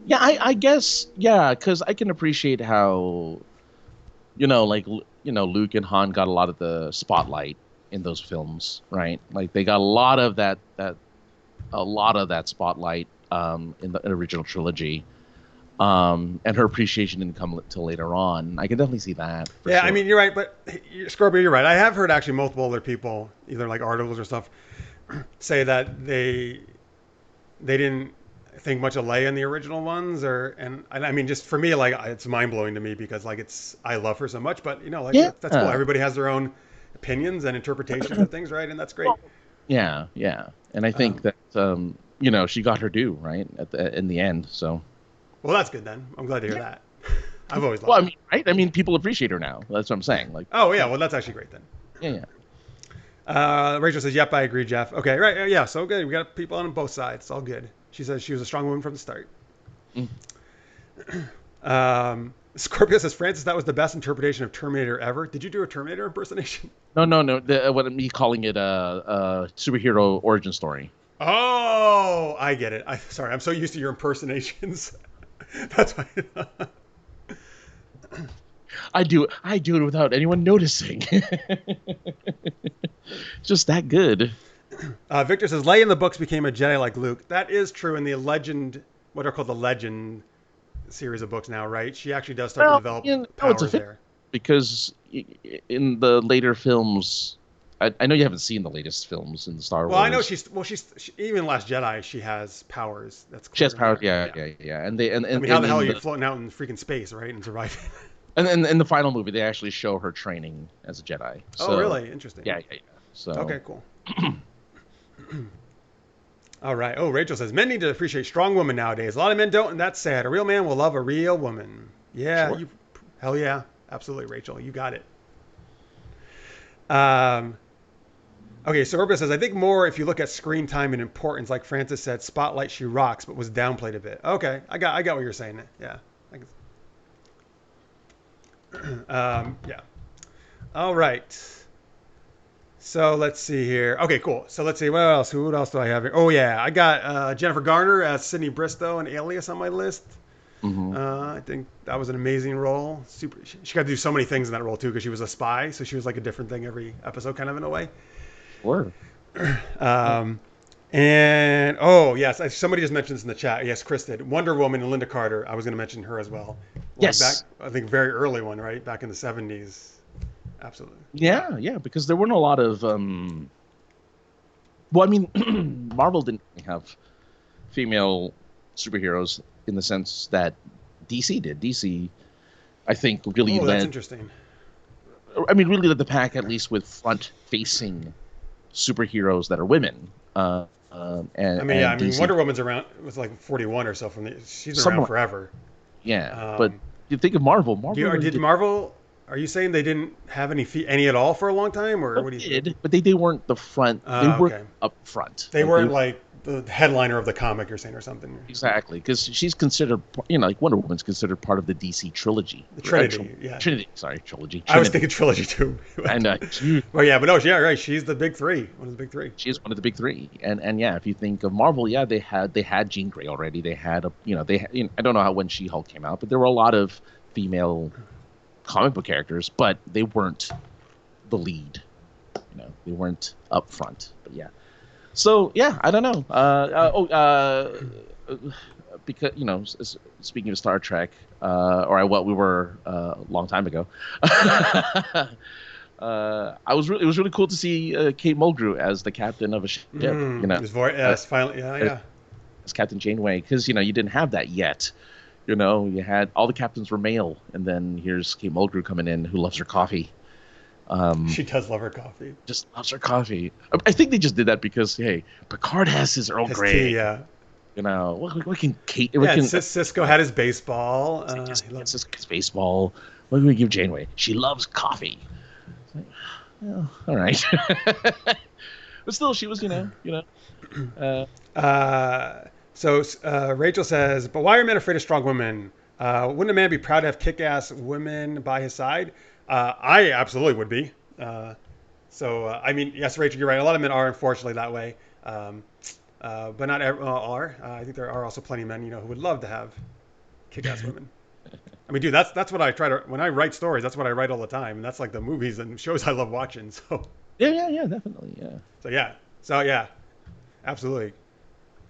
Speaker 2: yeah, I guess because I can appreciate how, Luke and Han got a lot of the spotlight in those films, right? Like they got a lot of that spotlight in the original trilogy. And her appreciation didn't come until later on. I can definitely see that.
Speaker 1: Yeah,
Speaker 2: sure.
Speaker 1: I mean, you're right, but Scorpio, you're right. I have heard actually multiple other people, either like articles or stuff, say that they didn't think much of Leia in the original ones, and I mean, just for me, like it's mind blowing to me because like I love her so much, but that's cool. Everybody has their own opinions and interpretations of things, right? And that's great.
Speaker 2: Yeah, and I think that she got her due, right, in the end. So.
Speaker 1: Well, that's good then. I'm glad to hear that. I've always loved
Speaker 2: Well, I mean, right? I mean, people appreciate her now. That's what I'm saying. Like.
Speaker 1: Oh yeah, well that's actually great then.
Speaker 2: Yeah.
Speaker 1: Rachel says, "Yep, I agree, Jeff." Okay, right, yeah, so good. We got people on both sides. It's all good. She says she was a strong woman from the start. Scorpio says, Francis, that was the best interpretation of Terminator ever. Did you do a Terminator impersonation?
Speaker 2: No. What me calling it a superhero origin story.
Speaker 1: Oh, I get it. Sorry, I'm so used to your impersonations. That's why.
Speaker 2: I do it without anyone noticing. Just that good.
Speaker 1: Victor says, Leia in the books became a Jedi like Luke. That is true in the Legend, what are called the Legend series of books now, right? She actually does start to develop powers there.
Speaker 2: Because in the later films, I know you haven't seen the latest films in the Star Wars.
Speaker 1: Well, I know she's even Last Jedi, she has powers. That's clear.
Speaker 2: She has powers, yeah. And they and
Speaker 1: I mean, how the hell are you floating out in freaking space, right, and surviving?
Speaker 2: And then in the final movie, they actually show her training as a Jedi. So,
Speaker 1: oh, really? Interesting.
Speaker 2: Yeah. So
Speaker 1: okay, cool. All right. Oh, Rachel says men need to appreciate strong women nowadays. A lot of men don't, and that's sad. A real man will love a real woman. Yeah.
Speaker 2: Sure.
Speaker 1: Hell yeah. Absolutely, Rachel. You got it. Okay, so Urba says, I think more if you look at screen time and importance, like Francis said, Spotlight, she rocks, but was downplayed a bit. Okay, I got what you're saying. Yeah. Yeah. All right. So let's see here. Okay, cool. So let's see. What else? Who else do I have here? Oh, yeah. I got Jennifer Garner as Sydney Bristow and Alias on my list.
Speaker 2: Mm-hmm.
Speaker 1: I think that was an amazing role. She got to do so many things in that role, too, because she was a spy. So she was like a different thing every episode, kind of in a way.
Speaker 2: Sure.
Speaker 1: And, oh, yes. Somebody just mentioned this in the chat. Yes, Chris did. Wonder Woman and Linda Carter. I was going to mention her as well.
Speaker 2: Yes.
Speaker 1: I think very early one, right? Back in the 70s. Absolutely.
Speaker 2: Yeah, because there weren't a lot of well, I mean, Marvel didn't have female superheroes in the sense that DC did. DC, I think, really
Speaker 1: that's
Speaker 2: led.
Speaker 1: Interesting.
Speaker 2: I mean, really led the pack, at least with front-facing superheroes that are women. And
Speaker 1: I mean, Wonder Woman's around. It was like 41 or so she's been around forever.
Speaker 2: Yeah, but you think of Marvel.
Speaker 1: Did Marvel? Are you saying they didn't have any at all for a long time, or what do you think?
Speaker 2: But they weren't the front. They weren't up front.
Speaker 1: They weren't like the headliner of the comic, you're saying, or something.
Speaker 2: Exactly, because she's considered, like Wonder Woman's considered part of the DC trilogy.
Speaker 1: The Trinity, yeah.
Speaker 2: Trinity, sorry, trilogy.
Speaker 1: I was thinking trilogy too.
Speaker 2: And
Speaker 1: well, yeah, but no, yeah, right. She's the big three. One of the big three.
Speaker 2: She's one of the big three, and yeah, if you think of Marvel, yeah, they had Jean Grey already. They had I don't know when She-Hulk came out, but there were a lot of female comic book characters, but they weren't the lead. They weren't up front. But yeah. So yeah, I don't know. Because speaking of Star Trek, or what we were a long time ago, it was really cool to see Kate Mulgrew as the captain of a ship.
Speaker 1: His voice, yes, finally, yeah.
Speaker 2: As Captain Janeway, because you didn't have that yet. You had all the captains were male, and then here's Kate Mulgrew coming in, who loves her coffee.
Speaker 1: She does love her coffee.
Speaker 2: Just loves her coffee. I think they just did that because, hey, Picard has his Earl Grey.
Speaker 1: Tea, yeah.
Speaker 2: What can Kate?
Speaker 1: Cisco had his baseball.
Speaker 2: Cisco's baseball. What can we give Janeway? She loves coffee. Well, all right. But still, she was,
Speaker 1: So Rachel says, but why are men afraid of strong women? Wouldn't a man be proud to have kick-ass women by his side? I absolutely would be. I mean, yes, Rachel, you're right. A lot of men are, unfortunately, that way. But not all are. I think there are also plenty of men, who would love to have kick-ass women. I mean, dude, that's what I try to, when I write stories, that's what I write all the time. And that's like the movies and shows I love watching. So
Speaker 2: Yeah, definitely, yeah.
Speaker 1: So yeah, absolutely.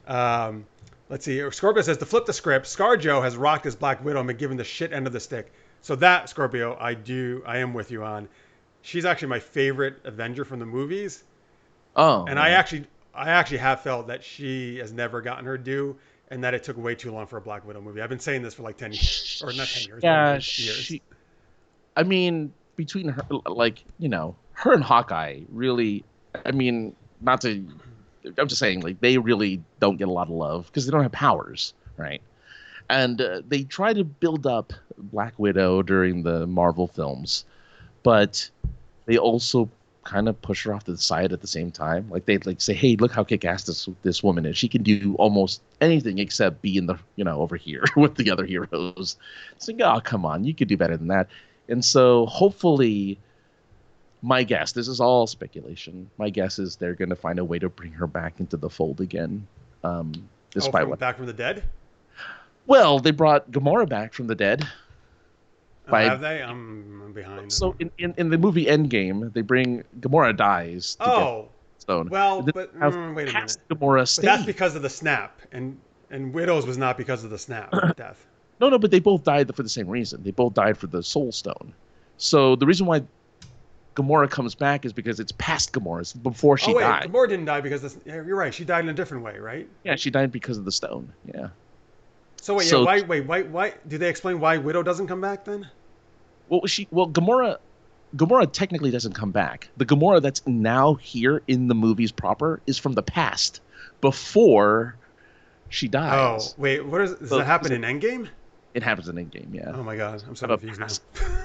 Speaker 1: Let's see. Scorpio says, to flip the script, ScarJo has rocked as Black Widow and been given the shit end of the stick. So that, Scorpio, I am with you on. She's actually my favorite Avenger from the movies.
Speaker 2: Oh.
Speaker 1: And I actually have felt that she has never gotten her due, and that it took way too long for a Black Widow movie. I've been saying this for like 10 years, or not 10 years.
Speaker 2: Yeah,
Speaker 1: years.
Speaker 2: I mean, between her, her and Hawkeye, really. I mean, I'm just saying, they really don't get a lot of love because they don't have powers, right? And they try to build up Black Widow during the Marvel films, but they also kind of push her off to the side at the same time. Like they'd like say, "Hey, look how kick-ass this woman is. She can do almost anything except be in the over here with the other heroes." It's like, oh, come on, you could do better than that. And so hopefully, my guess, this is all speculation. My guess is they're going to find a way to bring her back into the fold again. Despite what?
Speaker 1: Back from the dead?
Speaker 2: Well, they brought Gamora back from the dead.
Speaker 1: Have they? I'm behind.
Speaker 2: So in the movie Endgame, they bring Gamora dies. To get Stone.
Speaker 1: Well, but wait a minute.
Speaker 2: Gamora stayed.
Speaker 1: But that's because of the snap, and Widow's was not because of the snap death.
Speaker 2: No, but they both died for the same reason. They both died for the Soul Stone. So the reason why Gamora comes back is because it's past Gamora. It's before she died.
Speaker 1: Gamora didn't die because you're right. She died in a different way, right?
Speaker 2: Yeah, she died because of the stone. Yeah.
Speaker 1: So why? Do they explain why Widow doesn't come back then?
Speaker 2: Well, Gamora technically doesn't come back. The Gamora that's now here in the movies proper is from the past, before she dies.
Speaker 1: Oh, wait, does that happen in Endgame?
Speaker 2: It happens in Endgame, yeah.
Speaker 1: Oh my god, I'm so confused now.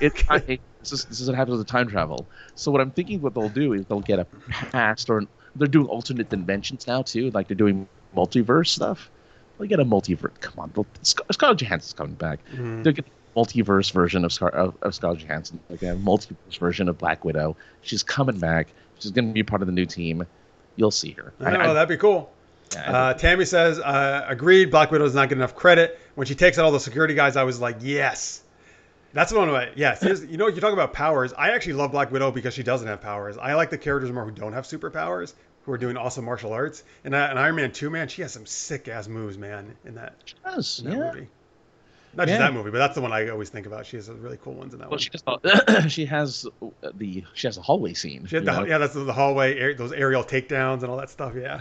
Speaker 2: This is what happens with time travel. So what I'm thinking what they'll do is they'll get a past, or they're doing alternate dimensions now too, like they're doing multiverse stuff. They'll get a multiverse. Come on, Scarlett Johansson's coming back.
Speaker 1: Mm-hmm.
Speaker 2: They'll get a multiverse version of Scarlett Johansson. Like a multiverse version of Black Widow. She's coming back. She's going to be part of the new team. You'll see her.
Speaker 1: That'd be cool. Yeah, Tammy says, agreed, Black Widow does not get enough credit. When she takes out all the security guys, I was like, yes. That's one of my, yes. You know, you talk about powers. I actually love Black Widow because she doesn't have powers. I like the characters more who don't have superpowers, who are doing awesome martial arts. And Iron Man 2, man, she has some sick-ass moves, man, in that movie. Not just that movie, but that's the one I always think about. She has really cool ones in that one.
Speaker 2: She has a hallway scene.
Speaker 1: That's the hallway, those aerial takedowns and all that stuff, yeah.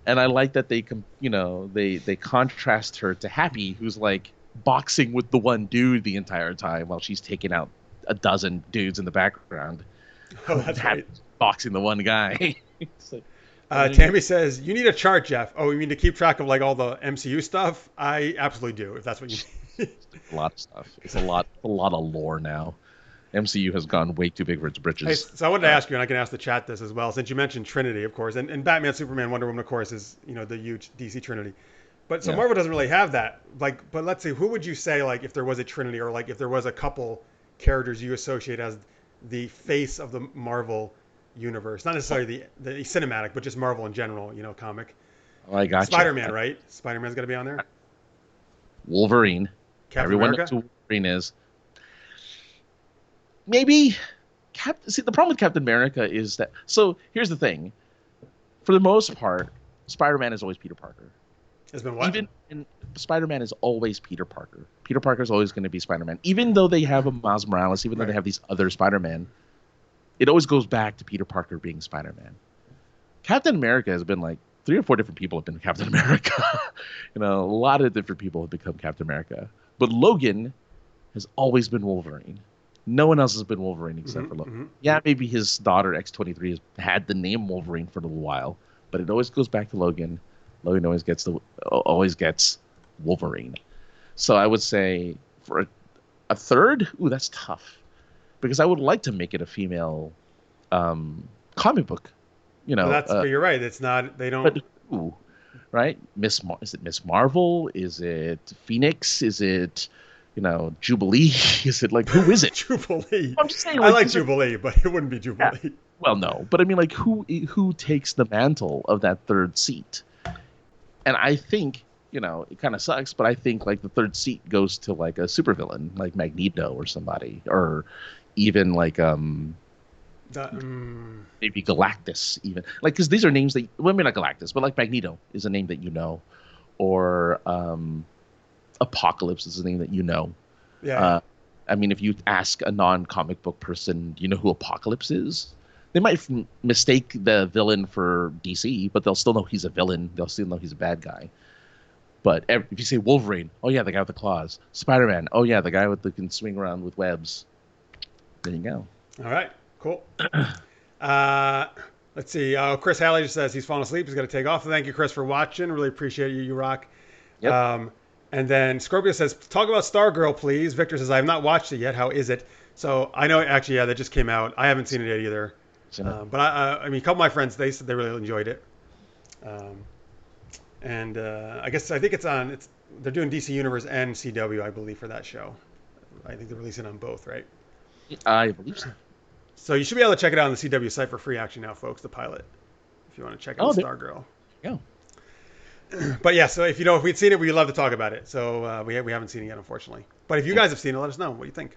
Speaker 2: And I like that they contrast her to Happy, who's like boxing with the one dude the entire time while she's taking out a dozen dudes in the background.
Speaker 1: Oh, that's right.
Speaker 2: Boxing the one guy.
Speaker 1: Tammy says, you need a chart, Jeff. Oh, you mean to keep track of like all the MCU stuff? I absolutely do, if that's what you need.
Speaker 2: A lot of stuff. It's a lot of lore now. MCU has gone way too big for its britches.
Speaker 1: Hey, so I wanted to ask you, and I can ask the chat this as well, since you mentioned Trinity, of course, and Batman, Superman, Wonder Woman, of course, is the huge DC Trinity. But so Marvel doesn't really have that. Like, but let's see, who would you say like if there was a Trinity, or like if there was a couple characters you associate as the face of the Marvel universe, not necessarily the cinematic, but just Marvel in general, comic.
Speaker 2: Oh, I got
Speaker 1: Spider-Man, right? Spider-Man's got to be on there.
Speaker 2: Wolverine.
Speaker 1: Captain America?
Speaker 2: Knows who Wolverine is. Maybe. See, the problem with Captain America is that. So here's the thing. For the most part, Spider-Man is always Peter Parker.
Speaker 1: Has been what?
Speaker 2: Spider-Man is always Peter Parker. Peter Parker is always going to be Spider-Man. Even though they have a Miles Morales, even though they have these other Spider-Man, it always goes back to Peter Parker being Spider-Man. Captain America has been like 3 or 4 different people have been Captain America. A lot of different people have become Captain America. But Logan has always been Wolverine. No one else has been Wolverine except for Logan. Mm-hmm. Yeah, maybe his daughter X-23 has had the name Wolverine for a little while, but it always goes back to Logan. Logan always gets Wolverine. So I would say for a third, that's tough, because I would like to make it a female comic book.
Speaker 1: But you're right. It's not. They don't.
Speaker 2: But who? Right? Is it Miss Marvel? Is it Phoenix? Is it Jubilee? Is it like, who is it?
Speaker 1: Jubilee.
Speaker 2: I'm just saying,
Speaker 1: I like Jubilee, but it wouldn't be Jubilee.
Speaker 2: Yeah. Well, no, but I mean, like, who takes the mantle of that third seat? And I think, it kind of sucks, but I think like the third seat goes to like a supervillain, like Magneto or somebody, or even like maybe Galactus, even like, because these are names that, well, maybe not Galactus, but like Magneto is a name that or Apocalypse is a name that
Speaker 1: Yeah.
Speaker 2: I mean, if you ask a non-comic book person, do you know who Apocalypse is? They might mistake the villain for DC, but they'll still know he's a villain. They'll still know he's a bad guy. But if you say Wolverine, oh yeah, the guy with the claws. Spider-Man, oh yeah, the guy that can swing around with webs. There you go.
Speaker 1: All right, cool. Let's see. Chris Halley just says he's falling asleep. He's got to take off. Thank you, Chris, for watching. Really appreciate you. You rock.
Speaker 2: Yep.
Speaker 1: And then Scorpio says, talk about Stargirl, please. Victor says, I have not watched it yet. How is it? So I know, actually, that just came out. I haven't seen it yet either. But I mean, a couple of my friends, they said they really enjoyed it. And I think it's on. They're doing DC Universe and CW, I believe, for that show. I think they're releasing on both, right?
Speaker 2: I believe so.
Speaker 1: So you should be able to check it out on the CW site for free, actually, now, folks. The pilot, if you want to check out Stargirl.
Speaker 2: Yeah.
Speaker 1: But yeah, so if we'd seen it, we'd love to talk about it. So we haven't seen it yet, unfortunately. But if you guys have seen it, let us know. What do you think?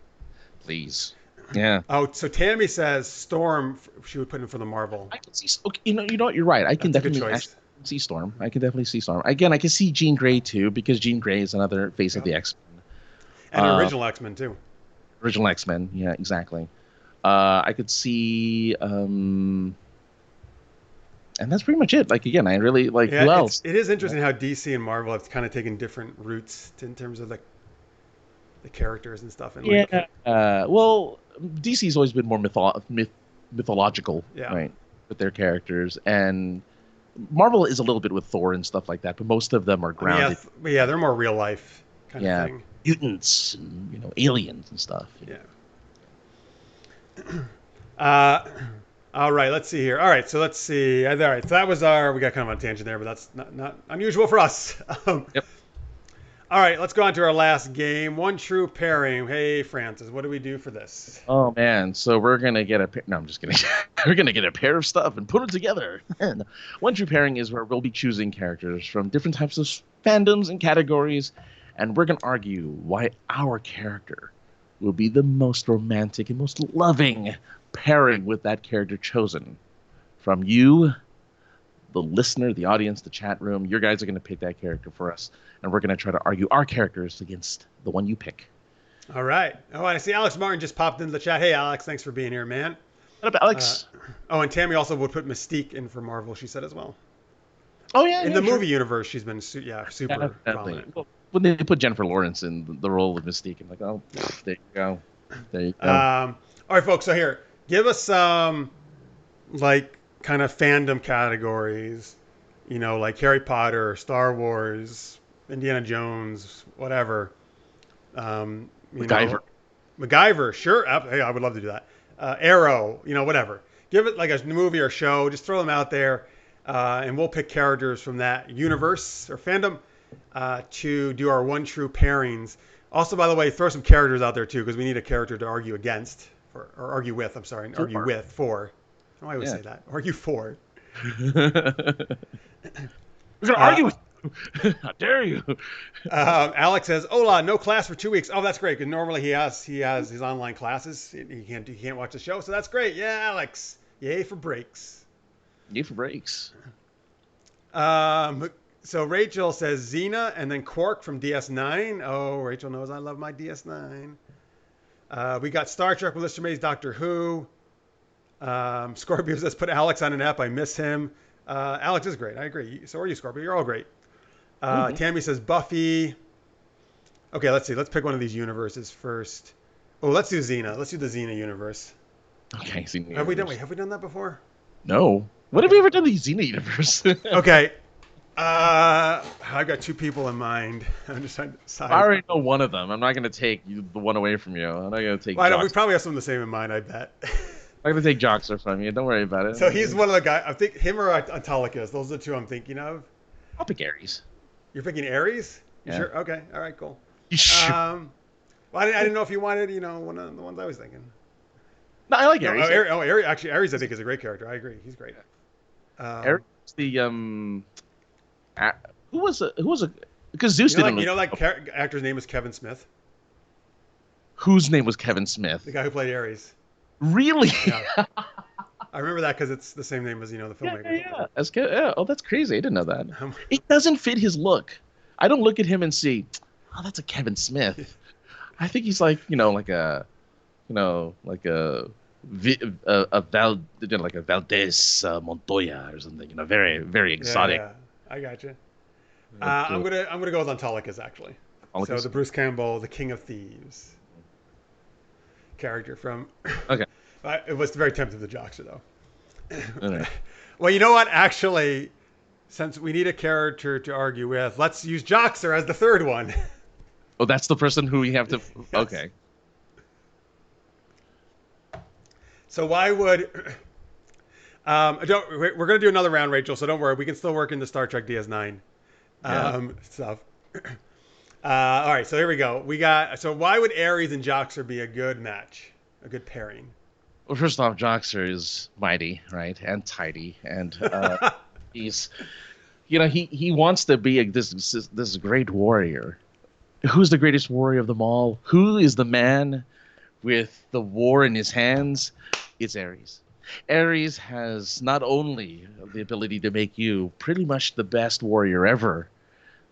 Speaker 2: Please. Yeah.
Speaker 1: Oh, so Tammy says Storm. She would put in for the Marvel.
Speaker 2: I can see. Okay, you know what? You're right. I can definitely see Storm. I can definitely see Storm. Again, I can see Jean Grey too, because Jean Grey is another face of the X-Men.
Speaker 1: And original X-Men too.
Speaker 2: Original X-Men. Yeah, exactly. I could see. And that's pretty much it. Like, again, I really like who else.
Speaker 1: It is interesting how DC and Marvel have kind of taken different routes in terms of the characters and stuff. And
Speaker 2: well, DC's always been more mythological, right, with their characters, and Marvel is a little bit with Thor and stuff like that, but most of them are grounded.
Speaker 1: Yeah, they're more real life kind of thing.
Speaker 2: Mutants, and, aliens and stuff.
Speaker 1: Yeah. All right, let's see here. All right, so let's see. All right, so that was we got kind of on a tangent there, but that's not unusual for us.
Speaker 2: Yep.
Speaker 1: All right, let's go on to our last game. One true pairing. Hey, Francis, what do we do for this?
Speaker 2: Oh, man. So we're going to get no, I'm just kidding. We're going to get a pair of stuff and put it together. One true pairing is where we'll be choosing characters from different types of fandoms and categories, and we're going to argue why our character will be the most romantic and most loving pairing with that character chosen. From you, the listener, the audience, the chat room, your guys are going to pick that character for us, and we're going to try to argue our characters against the one you pick.
Speaker 1: All right. Oh, and I see Alex Martin just popped into the chat. Hey, Alex, thanks for being here, man.
Speaker 2: What up, Alex?
Speaker 1: And Tammy also would put Mystique in for Marvel, she said as well.
Speaker 2: Oh, yeah.
Speaker 1: In the movie universe, she's been super prominent.
Speaker 2: Well, when they put Jennifer Lawrence in the role of Mystique, I'm like, oh, there you go. There you go.
Speaker 1: All right, folks. So here, give us some, kind of fandom categories, like Harry Potter, Star Wars, Indiana Jones, whatever. MacGyver, sure. Hey, I would love to do that. Arrow, whatever. Give it like a movie or show. Just throw them out there, and we'll pick characters from that universe or fandom to do our one true pairings. Also, by the way, throw some characters out there too, because we need a character to argue against, or argue with. I'm sorry, argue with for. I always say that. Argue for.
Speaker 2: We're gonna argue with you. How dare you?
Speaker 1: Alex says, "Hola, no class for 2 weeks." Oh, that's great. Because normally he has his online classes. He can't watch the show, so that's great. Yeah, Alex. Yay for breaks.
Speaker 2: Yay for breaks.
Speaker 1: So Rachel says Xena and then Quark from DS9. Oh, Rachel knows I love my DS9. We got Star Trek with Mr. Mays, Doctor Who. Scorpio says put Alex on an app. I miss him. Alex is great. I agree. So are you, Scorpio. You're all great. Tammy says Buffy. Okay, let's see. Let's pick one of these universes first. Oh, let's do Xena. Let's do the Xena universe.
Speaker 2: Okay, Xena.
Speaker 1: Have we done that before?
Speaker 2: No. When have we ever done the Xena universe?
Speaker 1: Okay. I've got two people in mind. I'm just trying to decide.
Speaker 2: I already know one of them. I'm not going to take the one away from you. I'm not going to take
Speaker 1: we probably have some of the same in mind, I bet.
Speaker 2: I'm going to take Joxer from you. Don't worry about it.
Speaker 1: So he's one of the guys. I think him or Autolycus. Those are the two I'm thinking of.
Speaker 2: I'll pick Ares.
Speaker 1: You're picking Ares? You
Speaker 2: Yeah.
Speaker 1: sure? Okay. All right, cool.
Speaker 2: You sure?
Speaker 1: Well, I didn't know if you wanted, one of the ones I was thinking.
Speaker 2: No, I like Ares.
Speaker 1: Ares. Actually, Ares I think is a great character. I agree. He's great.
Speaker 2: Ares is the who was a because Zeus didn't.
Speaker 1: Actor's name is Kevin Smith.
Speaker 2: Whose name was Kevin Smith?
Speaker 1: The guy who played Ares.
Speaker 2: Really?
Speaker 1: Yeah. I remember that because it's the same name as the filmmaker.
Speaker 2: Yeah. Oh, that's crazy. I didn't know that. It doesn't fit his look. I don't look at him and see, oh, that's a Kevin Smith. I think he's like a Valdez Montoya or something. Very very exotic.
Speaker 1: Yeah. I got you. I'm gonna go with Autolycus actually. So the Bruce Campbell, the King of Thieves character from.
Speaker 2: Okay.
Speaker 1: It was very tempting to Joxer though.
Speaker 2: Right.
Speaker 1: Well, you know what? Actually, since we need a character to argue with, let's use Joxer as the third one.
Speaker 2: Oh, that's the person who we have to.
Speaker 1: Yes.
Speaker 2: Okay.
Speaker 1: So why would We're gonna do another round, Rachel. So don't worry. We can still work into Star Trek DS9 stuff. All right. So here we go. So why would Ares and Joxer be a good match, a good pairing?
Speaker 2: Well, first off, Joxer is mighty, right, and tidy, and he's, he wants to be this great warrior. Who's the greatest warrior of them all? Who is the man with the war in his hands? It's Ares. Ares has not only the ability to make you pretty much the best warrior ever,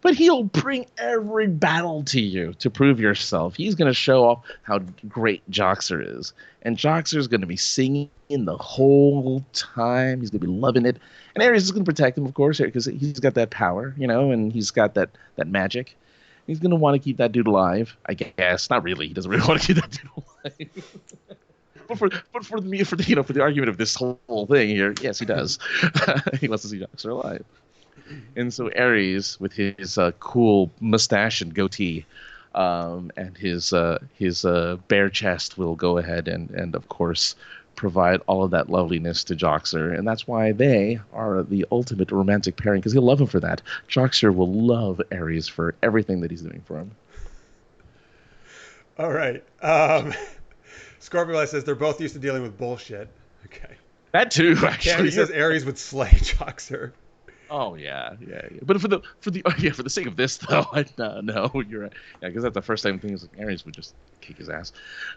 Speaker 2: but he'll bring every battle to you to prove yourself. He's going to show off how great Joxer is. And Joxer's going to be singing the whole time. He's going to be loving it. And Ares is going to protect him, of course, because he's got that power, and he's got that magic. He's going to want to keep that dude alive, I guess. Not really. He doesn't really want to keep that dude alive. But for the argument of this whole thing here, yes, he does. He wants to see Joxer alive. And so Ares, with his cool mustache and goatee, and his bare chest, will go ahead and of course provide all of that loveliness to Joxer, and that's why they are the ultimate romantic pairing, because he'll love him for that. Joxer will love Ares for everything that he's doing for him.
Speaker 1: All right. Scorpio says they're both used to dealing with bullshit. Okay.
Speaker 2: That too, actually.
Speaker 1: Yeah, he says Ares would slay Joxer.
Speaker 2: Oh yeah. But for the sake of this though, no, you're right. Yeah, because that's the first time things like Ares would just kick his ass.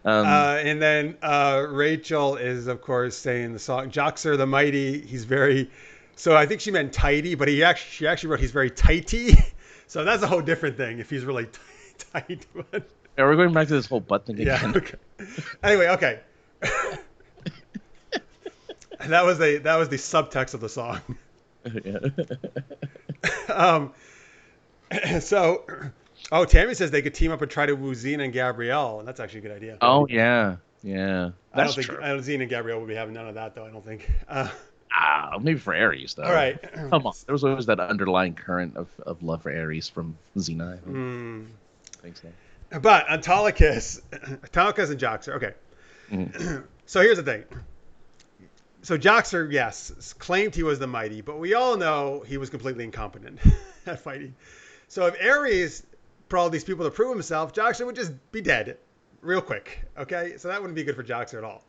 Speaker 1: And then Rachel is of course saying the song Joxer the Mighty. He's very. So I think she meant tidy, but she actually wrote he's very tighty. So that's a whole different thing if he's really tight. But...
Speaker 2: Yeah, we're going back to this whole butt thing again.
Speaker 1: Yeah. Okay. Anyway, okay. that was the subtext of the song. So, Tammy says they could team up and try to woo Xena and Gabrielle, and that's actually a good idea.
Speaker 2: Oh yeah. That's
Speaker 1: true. I don't think Xena and Gabrielle will be having none of that though. I don't think.
Speaker 2: Maybe for Ares though.
Speaker 1: All right.
Speaker 2: Come on, there was always that underlying current of love for Ares from Xena. I think so.
Speaker 1: But Autolycus and Joxer. Okay. Mm-hmm. So here's the thing. So Joxer, yes, claimed he was the mighty, but we all know he was completely incompetent at fighting. So if Ares brought all these people to prove himself, Joxer would just be dead real quick. Okay? So that wouldn't be good for Joxer at all.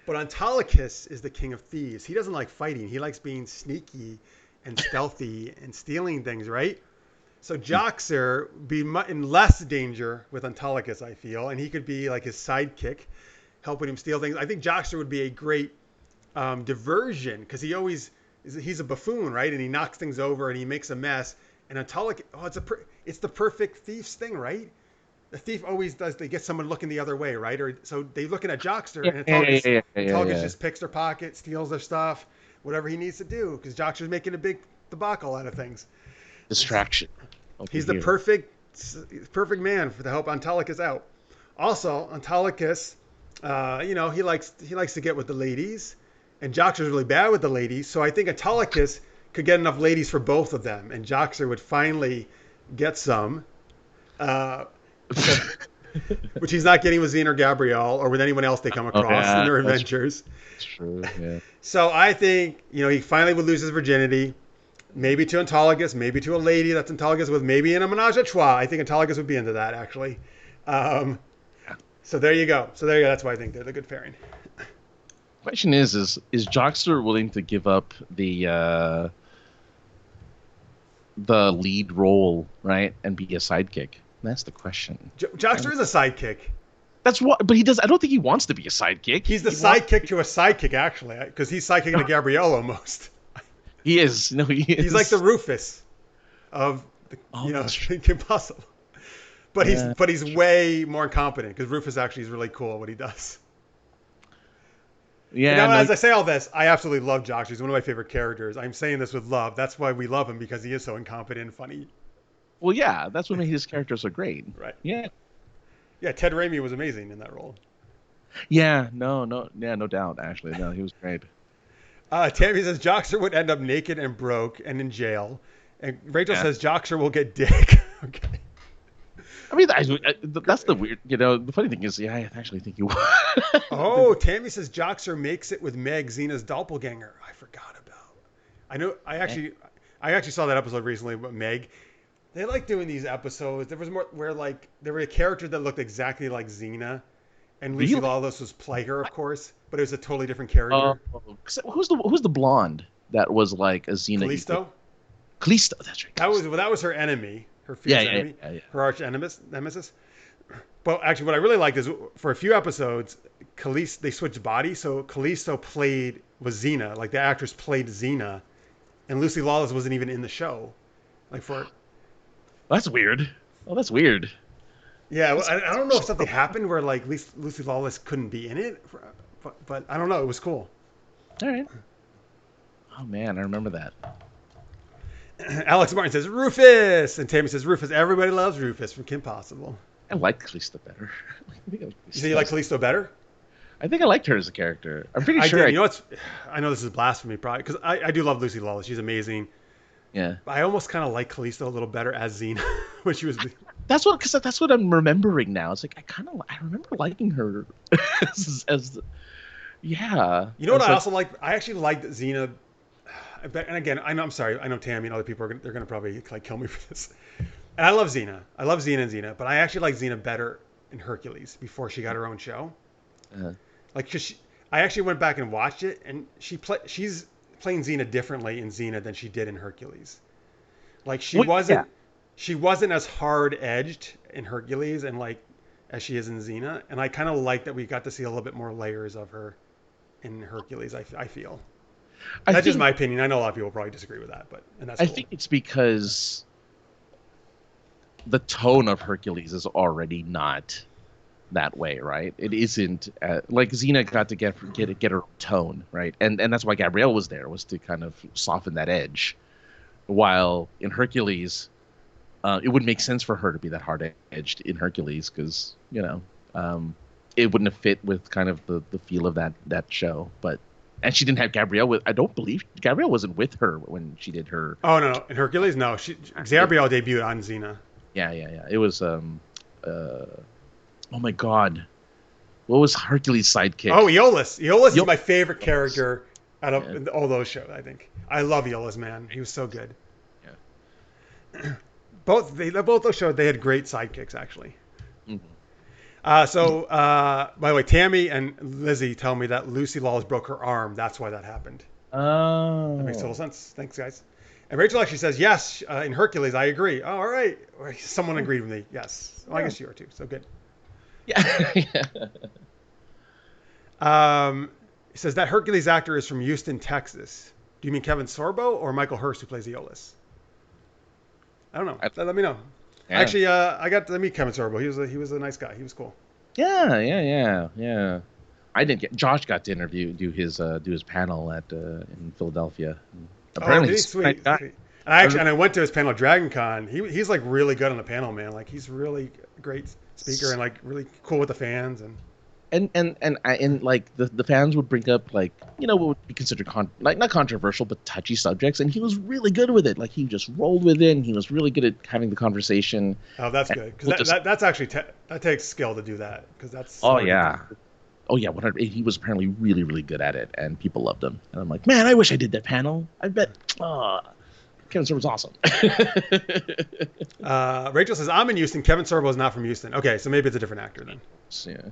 Speaker 1: But Autolycus is the king of thieves. He doesn't like fighting. He likes being sneaky and stealthy and stealing things, right? So Joxer would be in less danger with Autolycus, I feel, and he could be like his sidekick, helping him steal things. I think Joxer would be a great diversion because he's a buffoon, right? And he knocks things over and he makes a mess. And Autolycus, it's the perfect thief's thing, right? The thief always does. They get someone looking the other way, right? Or so they looking at Joxer, and Autolycus just picks their pocket, steals their stuff, whatever he needs to do, because Joxer's making a big debacle out of things.
Speaker 2: Distraction.
Speaker 1: He's the perfect man to help Autolycus out. Also, Autolycus, he likes to get with the ladies, and Joxer's really bad with the ladies. So I think Autolycus could get enough ladies for both of them, and Joxer would finally get some. Which he's not getting with Xena or Gabrielle or with anyone else they come across in their adventures.
Speaker 2: That's true, yeah.
Speaker 1: So I think, he finally would lose his virginity, maybe to Autolycus, maybe to a lady that's Autolycus with, maybe in a menage a trois. I think Autolycus would be into that, actually. So there you go. That's why I think they're the good pairing.
Speaker 2: Question is Joxer willing to give up the lead role, right, and be a sidekick? That's the question.
Speaker 1: Joxer is a sidekick.
Speaker 2: That's what, but he does. I don't think he wants to be a sidekick.
Speaker 1: He's the sidekick to a sidekick, actually, because he's sidekicking to Gabrielle almost.
Speaker 2: He is. No, he is.
Speaker 1: He's like the Rufus of Kim Possible. But he's way more incompetent because Rufus actually is really cool at what he does.
Speaker 2: Yeah.
Speaker 1: As I say all this, I absolutely love Joxer. He's one of my favorite characters. I'm saying this with love. That's why we love him, because he is so incompetent and funny.
Speaker 2: Well, yeah, that's what made his character so great.
Speaker 1: Right.
Speaker 2: Yeah.
Speaker 1: Yeah, Ted Raimi was amazing in that role.
Speaker 2: Yeah, no doubt, actually. No, he was great.
Speaker 1: Tammy says Joxer would end up naked and broke and in jail. And Rachel says Joxer will get dick. Okay.
Speaker 2: I mean, that's the weird. The funny thing is, yeah, I actually think you would.
Speaker 1: Oh, Tammy says Joxer makes it with Meg, Xena's doppelganger. I forgot about. I know. I actually saw that episode recently with Meg. They like doing these episodes. There was more where like there were a character that looked exactly like Xena, and Lucy
Speaker 2: Really?
Speaker 1: Lawless was Plagueis, of course, but it was a totally different character.
Speaker 2: Who's the blonde that was like a Xena?
Speaker 1: Callisto.
Speaker 2: Callisto. That's right.
Speaker 1: That was her enemy, her fierce enemy, her arch nemesis. But actually, what I really liked is for a few episodes, Callisto, they switched bodies. So Callisto was Xena, like the actress played Xena, and Lucy Lawless wasn't even in the show. Like for
Speaker 2: That's weird. Oh, that's weird.
Speaker 1: Yeah, well, I don't know if something happened where like Lucy Lawless couldn't be in it, but I don't know. It was cool.
Speaker 2: All right. Oh man, I remember that.
Speaker 1: Alex Martin says Rufus, and Tammy says Rufus. Everybody loves Rufus from Kim Possible.
Speaker 2: I like Callisto better.
Speaker 1: So you like Callisto better?
Speaker 2: I think I liked her as a character. I'm pretty sure.
Speaker 1: You know what's? I know this is blasphemy, probably, because I do love Lucy Lawless. She's amazing.
Speaker 2: Yeah.
Speaker 1: I almost kind of like Callisto a little better as Xena when she was.
Speaker 2: That's what I'm remembering now. It's like I remember liking her as yeah.
Speaker 1: You know what I also like? I actually liked Xena. And again, I'm sorry. I know Tammy and other people they're gonna probably like kill me for this. And I love Xena. I love Xena and Xena, but I actually like Xena better in Hercules before she got her own show. Like, cause I actually went back and watched it, and she's playing Xena differently in Xena than she did in Hercules. Like she wasn't as hard edged in Hercules and like as she is in Xena, and I kind of like that we got to see a little bit more layers of her in Hercules. I feel. That's just my opinion. I know a lot of people probably disagree with that, but that's.
Speaker 2: I think it's because the tone of Hercules is already not that way, right? It isn't like Xena got to get her tone, right? And that's why Gabrielle was there, was to kind of soften that edge. While in Hercules, it wouldn't make sense for her to be that hard edged in Hercules because it wouldn't have fit with kind of the feel of that show. And she didn't have Gabrielle with. I don't believe Gabrielle wasn't with her when she did her.
Speaker 1: Oh no, in Hercules, no. Gabrielle debuted on Xena.
Speaker 2: Yeah. It was oh my God, what was Hercules' sidekick?
Speaker 1: Oh, Aeolus. Aeolus is my favorite character out of all those shows. I think I love Aeolus, man. He was so good. Yeah. Both those shows they had great sidekicks actually. Mm-hmm. By the way, Tammy and Lizzie tell me that Lucy Lawless broke her arm. That's why that happened.
Speaker 2: Oh.
Speaker 1: That makes total sense. Thanks, guys. And Rachel actually says, yes, in Hercules, I agree. Oh, all right. Someone agreed with me. Yes. Well, I guess you are too. So good.
Speaker 2: Yeah.
Speaker 1: He says that Hercules actor is from Houston, Texas. Do you mean Kevin Sorbo or Michael Hurst, who plays Aeolus? I don't know. Let me know. Yeah. Actually, I got to meet Kevin Sorbo. He was a nice guy. He was cool.
Speaker 2: Yeah. I didn't get. Josh got to do his panel at in Philadelphia. Apparently, he's
Speaker 1: sweet. I went to his panel at Dragon Con. He's like really good on the panel, man. Like he's really a great speaker and like really cool with the fans
Speaker 2: and like the fans would bring up like what would be considered not controversial but touchy subjects, and he was really good with it. Like he just rolled with it. And he was really good at having the conversation.
Speaker 1: Oh, that's good because that's actually that takes skill to do that because that's.
Speaker 2: Oh yeah. 100. He was apparently really, really good at it, and people loved him. And I'm like, man, I wish I did that panel. I bet. Kevin Sorbo's awesome.
Speaker 1: Rachel says, I'm in Houston. Kevin Sorbo is not from Houston. Okay, so maybe it's a different actor then.
Speaker 2: Yeah.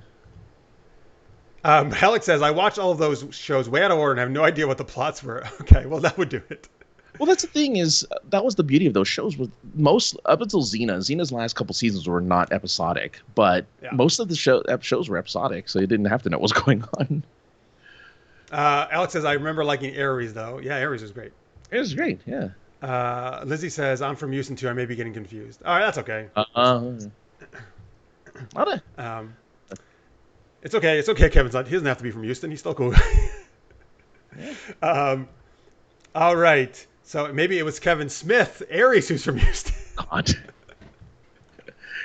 Speaker 1: Alex says, I watched all of those shows way out of order and have no idea what the plots were. Okay, well, that would do it.
Speaker 2: Well, that's the thing is, that was the beauty of those shows. With most up until Xena's last couple seasons were not episodic, but most of the shows were episodic, so you didn't have to know what was going on.
Speaker 1: Alex says, I remember liking Ares, though. Yeah, Ares was great.
Speaker 2: It was great, yeah.
Speaker 1: Lizzie says, I'm from Houston, too. I may be getting confused. All right, that's okay. It's okay. It's okay, Kevin's not. He doesn't have to be from Houston. He's still cool. All right. So maybe it was Kevin Smith, Ares, who's from Houston.
Speaker 2: God.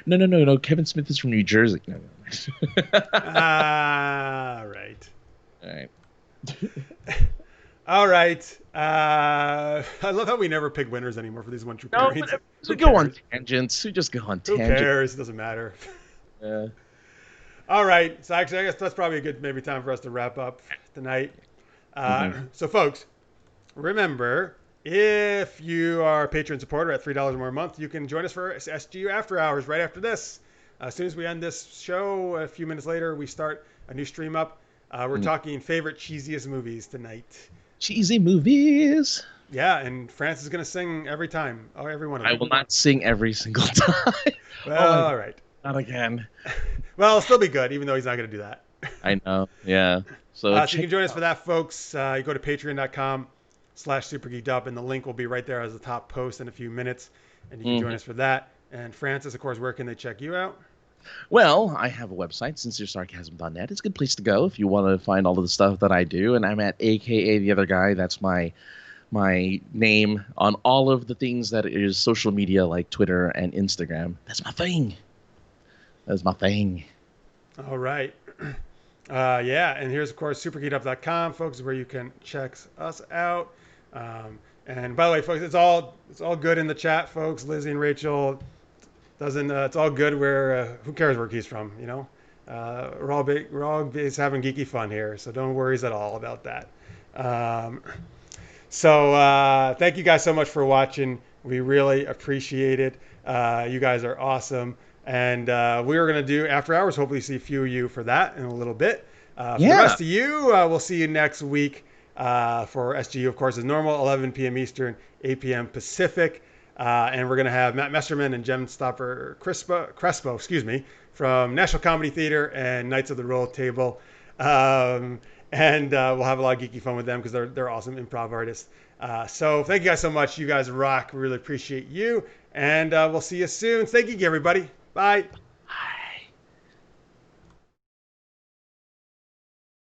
Speaker 2: No. Kevin Smith is from New Jersey. No.
Speaker 1: Right.
Speaker 2: All right.
Speaker 1: All right. I love how we never pick winners anymore for these one true
Speaker 2: No,
Speaker 1: pairings.
Speaker 2: but
Speaker 1: Who
Speaker 2: we go on
Speaker 1: cares?
Speaker 2: tangents. We just go on
Speaker 1: Who
Speaker 2: tangents.
Speaker 1: cares? It doesn't matter.
Speaker 2: Yeah.
Speaker 1: All right. So actually, I guess that's probably a good maybe time for us to wrap up tonight.
Speaker 2: Mhm.
Speaker 1: So folks, remember, if you are a patron supporter at $3 or more a month, you can join us for SGU After Hours right after this. As soon as we end this show, a few minutes later, we start a new stream up. We're talking favorite cheesiest movies tonight.
Speaker 2: Cheesy movies.
Speaker 1: Yeah, and France is going to sing every time. Oh, every one of
Speaker 2: I
Speaker 1: them.
Speaker 2: will not sing every single time.
Speaker 1: Well, all right.
Speaker 2: Not again.
Speaker 1: Well, it'll still be good, even though he's not going to do that.
Speaker 2: I know. Yeah. So,
Speaker 1: So you can join us for that, folks. You go to patreon.com/supergeekedup, and the link will be right there as the top post in a few minutes. And you can join us for that. And Francis, of course, where can they check you out?
Speaker 2: Well, I have a website, sinceresarcasm.net. It's a good place to go if you want to find all of the stuff that I do. And I'm at AKA the Other Guy. That's my name on all of the things that is social media like Twitter and Instagram. That's my thing. That's my thing.
Speaker 1: All right. Yeah, and here's, of course, supergeekedup.com, folks, where you can check us out. And by the way, folks, it's all good in the chat, folks. Lizzie and Rachel doesn't. It's all good. Where who cares where he's from? You know, we're all just having geeky fun here, so don't worries at all about that. So thank you guys so much for watching. We really appreciate it. You guys are awesome. And we're going to do After Hours. Hopefully see a few of you for that in a little bit. For the rest of you, we'll see you next week for SGU, of course, as normal, 11 p.m. Eastern, 8 p.m. Pacific. And we're going to have Matt Mesterman and Jem Stopper Crespo, from National Comedy Theater and Knights of the Roll Table. And we'll have a lot of geeky fun with them because they're awesome improv artists. So thank you guys so much. You guys rock. We really appreciate you. And we'll see you soon. Stay geeky, everybody. Bye.